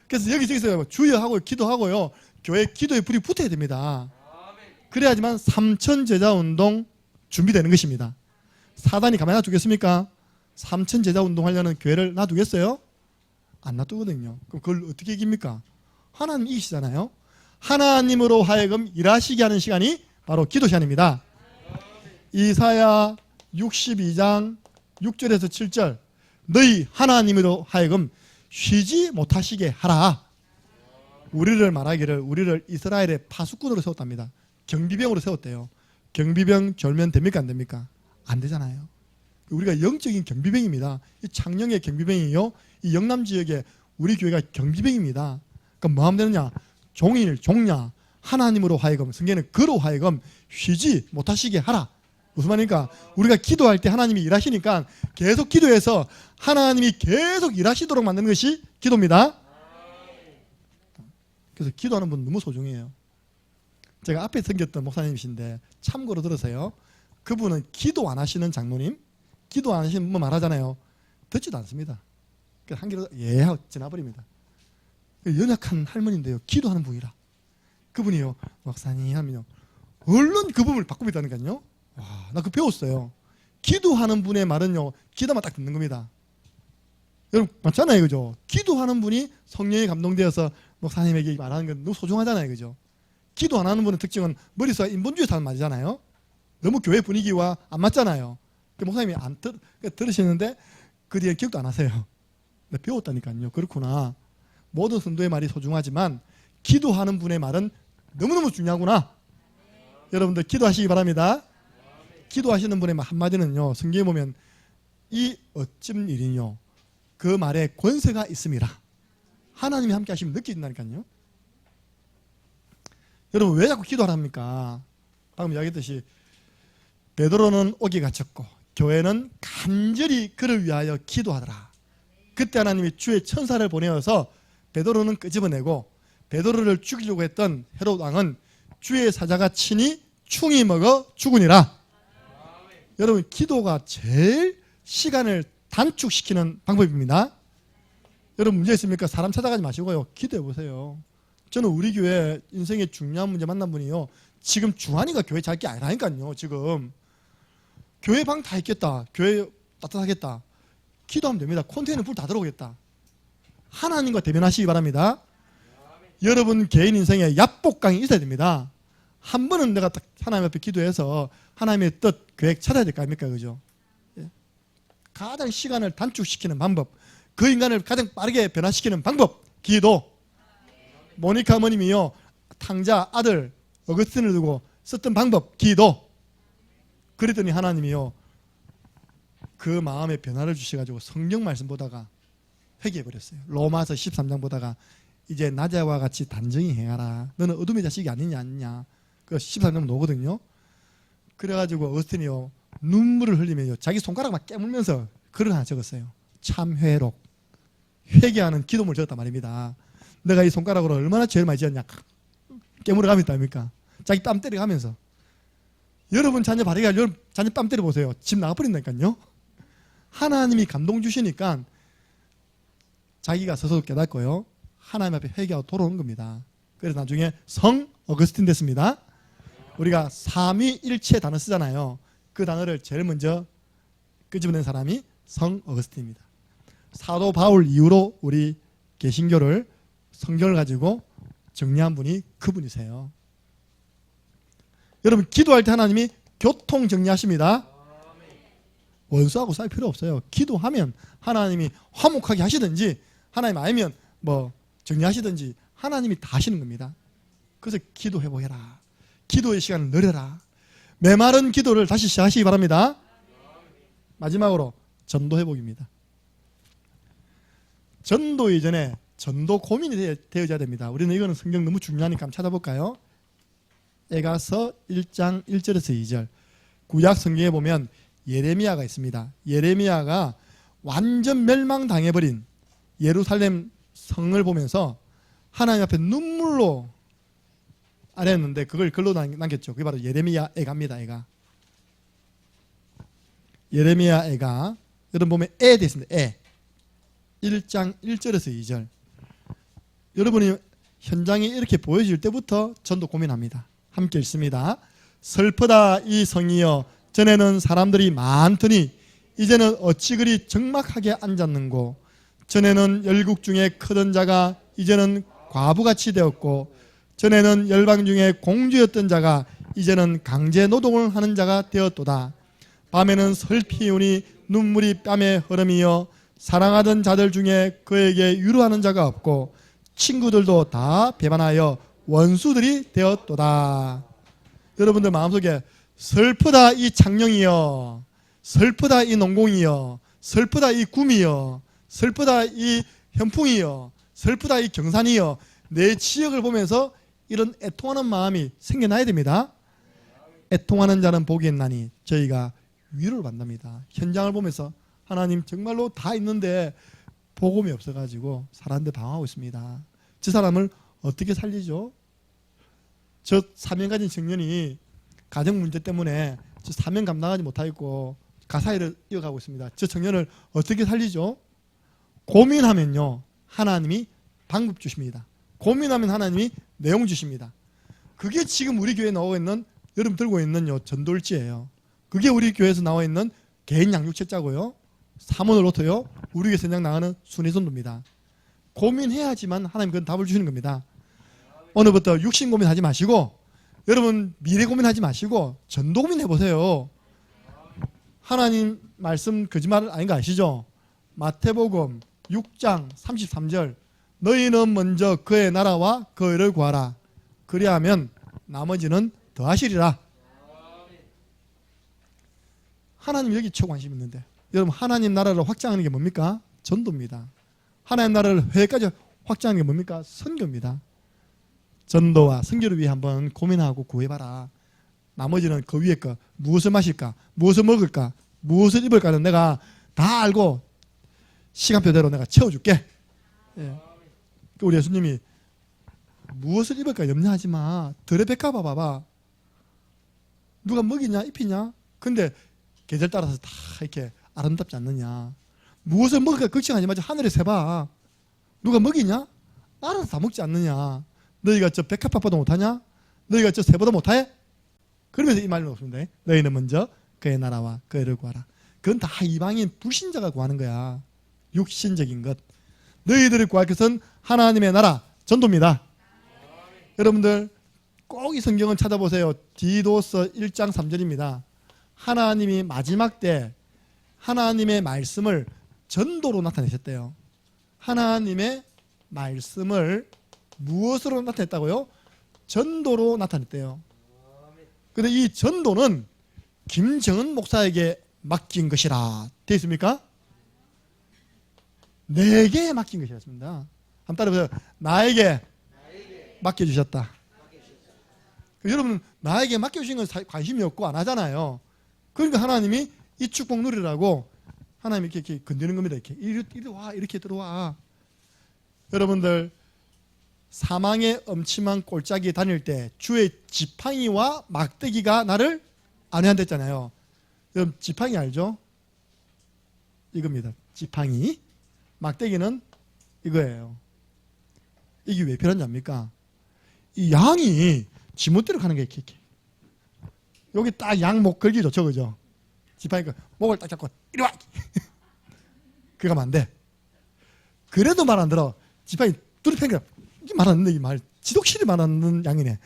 그래서 여기저기서 주여하고 기도하고요. 교회 기도에 불이 붙어야 됩니다. 그래야지만 3천 제자 운동 준비되는 것입니다. 사단이 가만히 놔두겠습니까? 3천 제자 운동하려는 교회를 놔두겠어요? 안 놔두거든요. 그럼 그걸 어떻게 이깁니까? 하나님 이기시잖아요. 하나님으로 하여금 일하시게 하는 시간이 바로 기도 시간입니다. 이사야 62장 6절에서 7절 너희 하나님으로 하여금 쉬지 못하시게 하라. 우리를 말하기를 우리를 이스라엘의 파수꾼으로 세웠답니다. 경비병으로 세웠대요. 경비병 졸면 됩니까 안 됩니까? 안 되잖아요. 우리가 영적인 경비병입니다. 이 창녕의 경비병이요. 이 영남 지역에 우리 교회가 경비병입니다. 그럼 뭐 하면 되느냐? 종일 종냐 하나님으로 하여금 성경에는 그로 하여금 쉬지 못하시게 하라. 무슨 말입니까? 우리가 기도할 때 하나님이 일하시니까 계속 기도해서 하나님이 계속 일하시도록 만드는 것이 기도입니다. 그래서 기도하는 분 너무 소중해요. 제가 앞에 섬겼던 목사님이신데 참고로 들으세요. 그분은 기도 안 하시는 장로님, 기도 안 하시는 분 말하잖아요. 듣지도 않습니다. 한 길로 예 하고 지나버립니다. 연약한 할머니인데요. 기도하는 분이라. 그분이요. 목사님 하면요. 얼른 그 부분을 바꿉니다니까요. 와, 나 그거 배웠어요. 기도하는 분의 말은요. 기도만 딱 듣는 겁니다. 여러분 맞잖아요. 그죠? 기도하는 분이 성령에 감동되어서 목사님에게 말하는 건 너무 소중하잖아요. 그죠? 기도 안 하는 분의 특징은 머릿속에 인본주의 사람 말이잖아요. 너무 교회 분위기와 안 맞잖아요. 목사님이 안 들으시는데 그 뒤에 기억도 안 하세요. 배웠다니까요. 그렇구나. 모든 성도의 말이 소중하지만 기도하는 분의 말은 너무너무 중요하구나. 여러분들 기도하시기 바랍니다. 기도하시는 분의 한마디는요. 성경에 보면 이 어쩜 일이뇨. 그 말에 권세가 있음이라. 하나님이 함께 하시면 느껴진다니까요. 여러분 왜 자꾸 기도하랍니까? 방금 이야기했듯이 베드로는 옥에 갇혔고 교회는 간절히 그를 위하여 기도하더라. 그때 하나님이 주의 천사를 보내어서 베드로는 끄집어내고 베드로를 죽이려고 했던 헤롯 왕은 주의 사자가 친히 충이 먹어 죽으니라. 여러분 기도가 제일 시간을 단축시키는 방법입니다. 여러분 문제 있습니까? 사람 찾아가지 마시고요. 기도해 보세요. 저는 우리 교회 인생의 중요한 문제 만난 분이요. 지금 주한이가 교회 잘 게 아니라니까요. 지금 교회 방 다 있겠다. 교회 따뜻하겠다. 기도하면 됩니다. 콘테이너 불 다 들어오겠다. 하나님과 대면하시기 바랍니다. 여러분 개인 인생에 약복강이 있어야 됩니다. 한 번은 내가 딱 하나님 앞에 기도해서 하나님의 뜻, 계획 찾아야 될 거 아닙니까? 그죠? 가장 시간을 단축시키는 방법, 그 인간을 가장 빠르게 변화시키는 방법, 기도. 모니카 어머님이요, 탕자 아들 어거스틴을 두고 썼던 방법, 기도. 그랬더니 하나님이요, 그 마음에 변화를 주셔가지고 성경 말씀 보다가 회개해버렸어요. 로마서 13장 보다가 이제 낮에와 같이 단정히 행하라. 너는 어둠의 자식이 아니냐. 그 13장 나오거든요. 그래가지고 어거스틴이요, 눈물을 흘리면요, 자기 손가락 막 깨물면서 글을 하나 적었어요. 참회록. 회개하는 기도문을 적었단 말입니다. 내가 이 손가락으로 얼마나 죄를 많이 지었냐. 깨물어가면 있답니까? 자기 땀 때려가면서. 여러분 자녀 바르게 여러분 자녀 땀 때려보세요. 집 나가버린다니까요. 하나님이 감동 주시니까 자기가 스스로 깨닫고요. 하나님 앞에 회개하고 돌아오는 겁니다. 그래서 나중에 성 어거스틴 됐습니다. 우리가 삼위일체 단어 쓰잖아요. 그 단어를 제일 먼저 끄집어낸 사람이 성 어거스틴입니다. 사도 바울 이후로 우리 개신교를 성경을 가지고 정리한 분이 그분이세요. 여러분 기도할 때 하나님이 교통 정리하십니다. 원수하고 싸울 필요 없어요. 기도하면 하나님이 화목하게 하시든지 하나님 아니면 뭐 정리하시든지 하나님이 다 하시는 겁니다. 그래서 기도해보해라. 기도의 시간을 늘려라. 메마른 기도를 다시 시작하시기 바랍니다. 마지막으로 전도회복입니다. 전도 이전에 전도 고민이 되어져야 됩니다. 우리는 이거는 성경 너무 중요하니까 한번 찾아볼까요? 에가서 1장 1절에서 2절. 구약 성경에 보면 예레미야가 있습니다. 예레미야가 완전 멸망당해버린 예루살렘 성을 보면서 하나님 앞에 눈물로 아뢰었는데 그걸 글로 남겼죠. 그게 바로 예레미야 애가입니다. 애가. 예레미야애가 여러분 보면 애 되어 있습니다. 애 1장 1절에서 2절. 여러분이 현장에 이렇게 보여질 때부터 전도 고민합니다. 함께 읽습니다. 슬프다 이 성이여, 전에는 사람들이 많더니 이제는 어찌 그리 적막하게 앉았는고. 전에는 열국 중에 크던 자가 이제는 과부같이 되었고, 전에는 열방 중에 공주였던 자가 이제는 강제 노동을 하는 자가 되었도다. 밤에는 슬피 우니 눈물이 뺨에 흐름이여, 사랑하던 자들 중에 그에게 위로하는 자가 없고, 친구들도 다 배반하여 원수들이 되었도다. 여러분들 마음속에 슬프다 이 창녕이여, 슬프다 이 농공이여, 슬프다 이 구미여, 슬프다 이 현풍이여, 슬프다 이 경산이여, 내 지역을 보면서 이런 애통하는 마음이 생겨나야 됩니다. 애통하는 자는 복이 있나니 저희가 위로를 받답니다. 현장을 보면서 하나님 정말로 다 있는데 복음이 없어가지고 사람들 방황하고 있습니다. 저 사람을 어떻게 살리죠? 저 사명 가진 청년이 가정 문제 때문에 저 사명 감당하지 못하고 가사일을 이어가고 있습니다. 저 청년을 어떻게 살리죠? 고민하면요, 하나님이 방법 주십니다. 고민하면 하나님이 내용 주십니다. 그게 지금 우리 교회에 나오고 있는, 여러분 들고 있는 전돌지예요. 그게 우리 교회에서 나와 있는 개인 양육책자고요, 사모늘 로토요, 우리 교회 선장 나가는 순회선도입니다. 고민해야지만 하나님 그건 답을 주시는 겁니다. 오늘부터 육신 고민하지 마시고, 여러분 미래 고민하지 마시고 전도 고민해보세요. 하나님 말씀 거짓말 아닌 거 아시죠? 마태복음 6장 33절, 너희는 먼저 그의 나라와 그 의를 구하라. 그리하면 나머지는 더하시리라. 하나님 여기 최고 관심 있는데, 여러분 하나님 나라를 확장하는 게 뭡니까? 전도입니다. 하나님 나라를 회까지 확장하는 게 뭡니까? 선교입니다. 전도와 선교를 위해 한번 고민하고 구해봐라. 나머지는 그 위에 거, 무엇을 마실까, 무엇을 먹을까, 무엇을 입을까는 내가 다 알고 시간표대로 내가 채워줄게. 예. 우리 예수님이 무엇을 입을까 염려하지 마. 들의 백합 봐봐. 누가 먹이냐 입히냐. 근데 계절 따라서 다 이렇게 아름답지 않느냐. 무엇을 먹을까 걱정하지 마지. 하늘에 새봐. 누가 먹이냐? 알아서 다 먹지 않느냐. 너희가 저 백합밥보다 못하냐? 너희가 저 새보다 못해? 그러면서 이 말은 없습니다. 너희는 먼저 그의 나라와 그의 의를 구하라. 그건 다 이방인 불신자가 구하는 거야. 육신적인 것. 너희들이 구할 것은 하나님의 나라, 전도입니다. 여러분들 꼭 이 성경을 찾아보세요. 디도서 1장 3절입니다. 하나님이 마지막 때 하나님의 말씀을 전도로 나타내셨대요. 하나님의 말씀을 무엇으로 나타냈다고요? 전도로 나타냈대요. 그런데 이 전도는 김정은 목사에게 맡긴 것이라 되어 있습니까? 내게 맡긴 것이었습니다. 한번 따라해보세요. 나에게 맡겨주셨다. 여러분 나에게 맡겨주신 건 관심이 없고 안 하잖아요. 그러니까 하나님이 이 축복 누리라고 하나님이 이렇게 건드는 겁니다. 이리 와, 이렇게 들어와. 여러분들 사망의 엄침한 꼴짝이 다닐 때 주의 지팡이와 막대기가 나를 안해한댔잖아요. 여러분 지팡이 알죠? 이겁니다. 지팡이. 막대기는 이거예요. 이게 왜 필요한지 압니까? 이 양이 지멋대로 가는 게 이렇게. 여기 딱 양 목 걸기 좋죠, 그죠? 지팡이가 목을 딱 잡고 이리 와. 그거 하면 안 돼. 그래도 말 안 들어. 지팡이 뚜리 팽겨. 이게 말 안 듣는 이 말. 지독실이 말 안 듣는 양이네.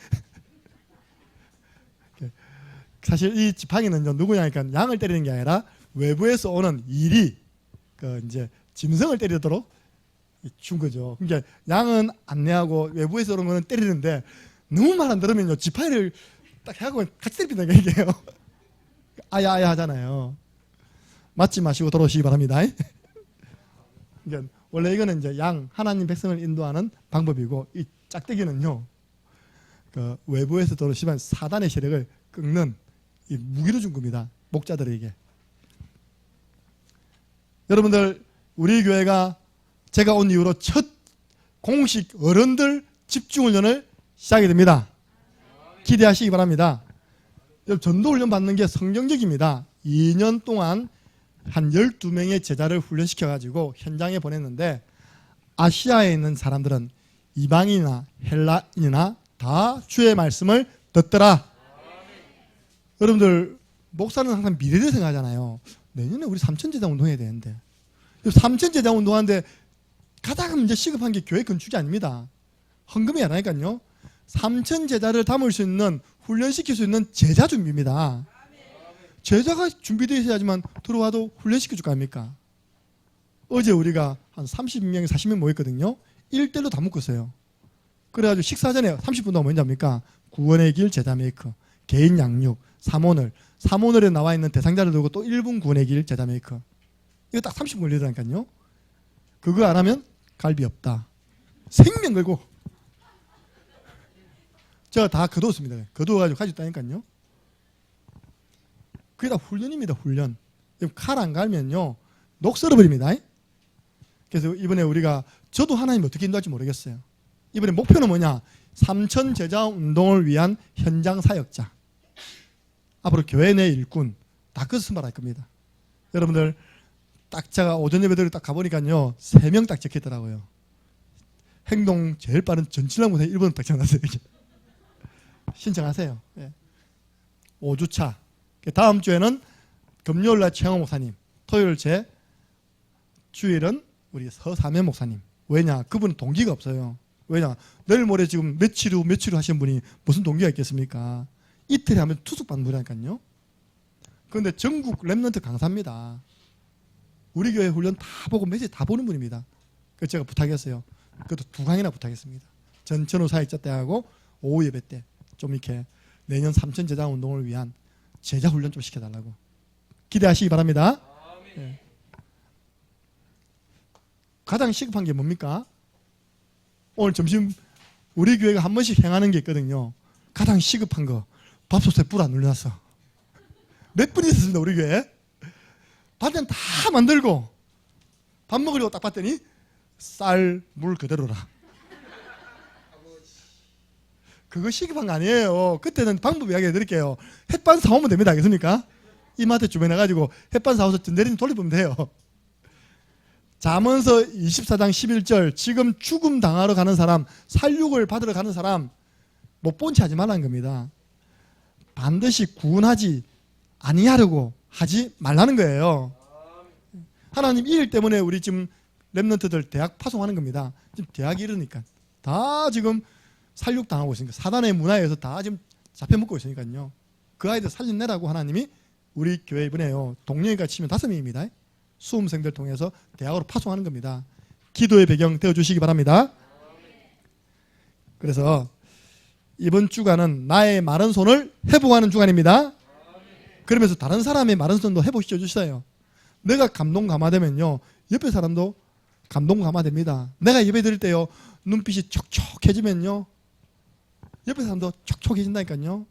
사실 이 지팡이는 누구냐니까 양을 때리는 게 아니라 외부에서 오는 일이 이제 짐승을 때리도록 준 거죠. 그러니까 양은 안내하고 외부에서 오는 거는 때리는데 너무 말 안 들으면요 지팡이를 딱 해갖고 같이 때립니다. 이게요. 아야 하잖아요. 맞지 마시고 돌아오시기 바랍니다. 그러니까 원래 이거는 이제 양 하나님 백성을 인도하는 방법이고 이 짝대기는요 그 외부에서 들어오시면 사단의 세력을 꺾는 이 무기로 준 겁니다. 목자들에게. 여러분들 우리 교회가 제가 온 이후로 첫 공식 어른들 집중훈련을 시작이 됩니다. 기대하시기 바랍니다. 전도훈련 받는 게 성경적입니다. 2년 동안 한 12명의 제자를 훈련시켜가지고 현장에 보냈는데 아시아에 있는 사람들은 이방인이나 헬라인이나 다 주의 말씀을 듣더라. 여러분들 목사는 항상 미래를 생각하잖아요. 내년에 우리 삼천제자 운동해야 되는데 삼천제자 운동하는데 가장 이제 시급한 게 교회 건축이 아닙니다. 헌금이 아니라니까요. 삼천제자를 담을 수 있는 훈련시킬 수 있는 제자 준비입니다. 제자가 준비되어 있어야지만 들어와도 훈련시켜줄 거 아닙니까? 어제 우리가 한 30명, 40명 모였거든요. 1대1로 다 묶었어요. 그래가지고 식사 전에 30분 동안 뭔지 구원의 길 제자 메이커, 개인 양육, 삼오늘에 나와 있는 대상자를 두고 또 1분 구원의 길 제자 메이커. 이거 딱 30분 걸리더라니까요. 그거 안 하면 갈비 없다. 생명 걸고. 제가 다 거두었습니다. 거두어가지고 가졌다니까요. 그게 다 훈련입니다. 훈련. 칼 안 갈면요 녹 썰어버립니다. 그래서 이번에 우리가 저도 하나님 어떻게 인도할지 모르겠어요. 이번에 목표는 뭐냐? 삼천 제자 운동을 위한 현장 사역자. 앞으로 교회 내 일꾼 다 그것을 선발할 겁니다. 여러분들 딱 제가 오전 예배대로 딱 가보니까요 3명 딱 적혀있더라고요. 행동 제일 빠른 전신랑 무사 1번 딱 적어놨어요. 신청하세요. 5주차. 다음 주에는 금요일날 최영호 목사님, 토요일 제 주일은 우리 서사면 목사님. 왜냐? 그분은 동기가 없어요. 왜냐? 내일 모레 지금 며칠 후 하시는 분이 무슨 동기가 있겠습니까? 이틀에 하면 투숙 받는 분이라니까요. 그런데 전국 랩런트 강사입니다. 우리 교회 훈련 다 보고 메시지 다 보는 분입니다. 그래서 제가 부탁했어요. 그것도 2강이나 부탁했습니다. 전천후 사역자 때하고 오후 예배 때 좀 이렇게 내년 삼천 제자 운동을 위한 제자 훈련 좀 시켜달라고. 기대하시기 바랍니다. 네. 가장 시급한 게 뭡니까? 오늘 점심 우리 교회가 한 번씩 행하는 게 있거든요. 가장 시급한 거 밥솥에 불 안 눌러놨어. 몇 분이 있었습니다. 우리 교회. 반찬 다 만들고 밥 먹으려고 딱 봤더니 쌀, 물 그대로라. 그거 시급한 거 아니에요. 그때는 방법 이야기해 드릴게요. 햇반 사오면 됩니다. 알겠습니까? 이마트 주문해가지고 햇반 사와서 전대리님 돌려보면 돼요. 잠언서 24장 11절 지금 죽음 당하러 가는 사람, 살육을 받으러 가는 사람 못 본 채 하지 말라는 겁니다. 반드시 구원하지 아니하려고 하지 말라는 거예요. 하나님 이 일 때문에 우리 지금 랩런트들 대학 파송하는 겁니다. 지금 대학이 이러니까 다 지금 살육당하고 있으니까 사단의 문화에 의해서 다 지금 잡혀먹고 있으니까요. 그 아이들 살려내라고 하나님이 우리 교회 이번에요. 동료가 치면 5명입니다. 수험생들 통해서 대학으로 파송하는 겁니다. 기도의 배경 되어주시기 바랍니다. 그래서 이번 주간은 나의 마른 손을 회복하는 주간입니다. 그러면서 다른 사람의 마른 손도 회복시켜 주셔요. 내가 감동 감화되면요 옆에 사람도 감동 감화됩니다. 내가 예배 드릴 때요 눈빛이 촉촉해지면요 옆에 사람도 촉촉해진다니까요.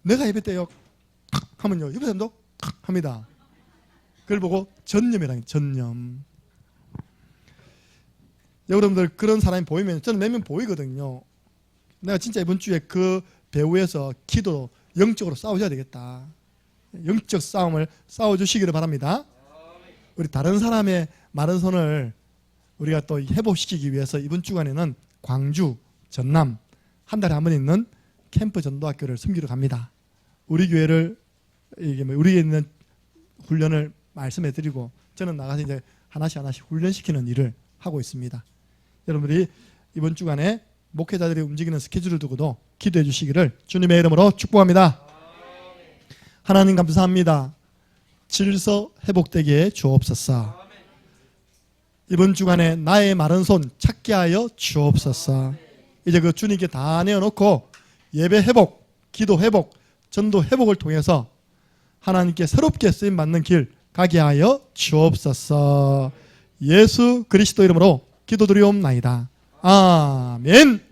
내가 예배 때요 하면요 옆에 사람도 합니다. 그걸 보고 전념이라는 전념. 여러분들 그런 사람이 보이면 저는 몇 명 보이거든요. 내가 진짜 이번 주에 그 배후에서 기도로 영적으로 싸우셔야 되겠다. 영적 싸움을 싸워주시기를 바랍니다. 우리 다른 사람의 마른 손을 우리가 또 회복시키기 위해서 이번 주간에는 광주, 전남 한 달에 한 번 있는 캠프 전도학교를 섬기러 갑니다. 우리 교회를 우리에 있는 훈련을 말씀해드리고 저는 나가서 이제 하나씩 훈련시키는 일을 하고 있습니다. 여러분들이 이번 주간에 목회자들이 움직이는 스케줄을 두고도 기도해 주시기를 주님의 이름으로 축복합니다. 하나님 감사합니다. 질서 회복되게 해 주옵소서. 이번 주간에 나의 마른 손 찾게 하여 주옵소서. 이제 그 주님께 다 내어놓고 예배 회복, 기도 회복, 전도 회복을 통해서 하나님께 새롭게 쓰임받는 길 가게 하여 주옵소서. 예수 그리스도 이름으로 기도드리옵나이다. 아멘.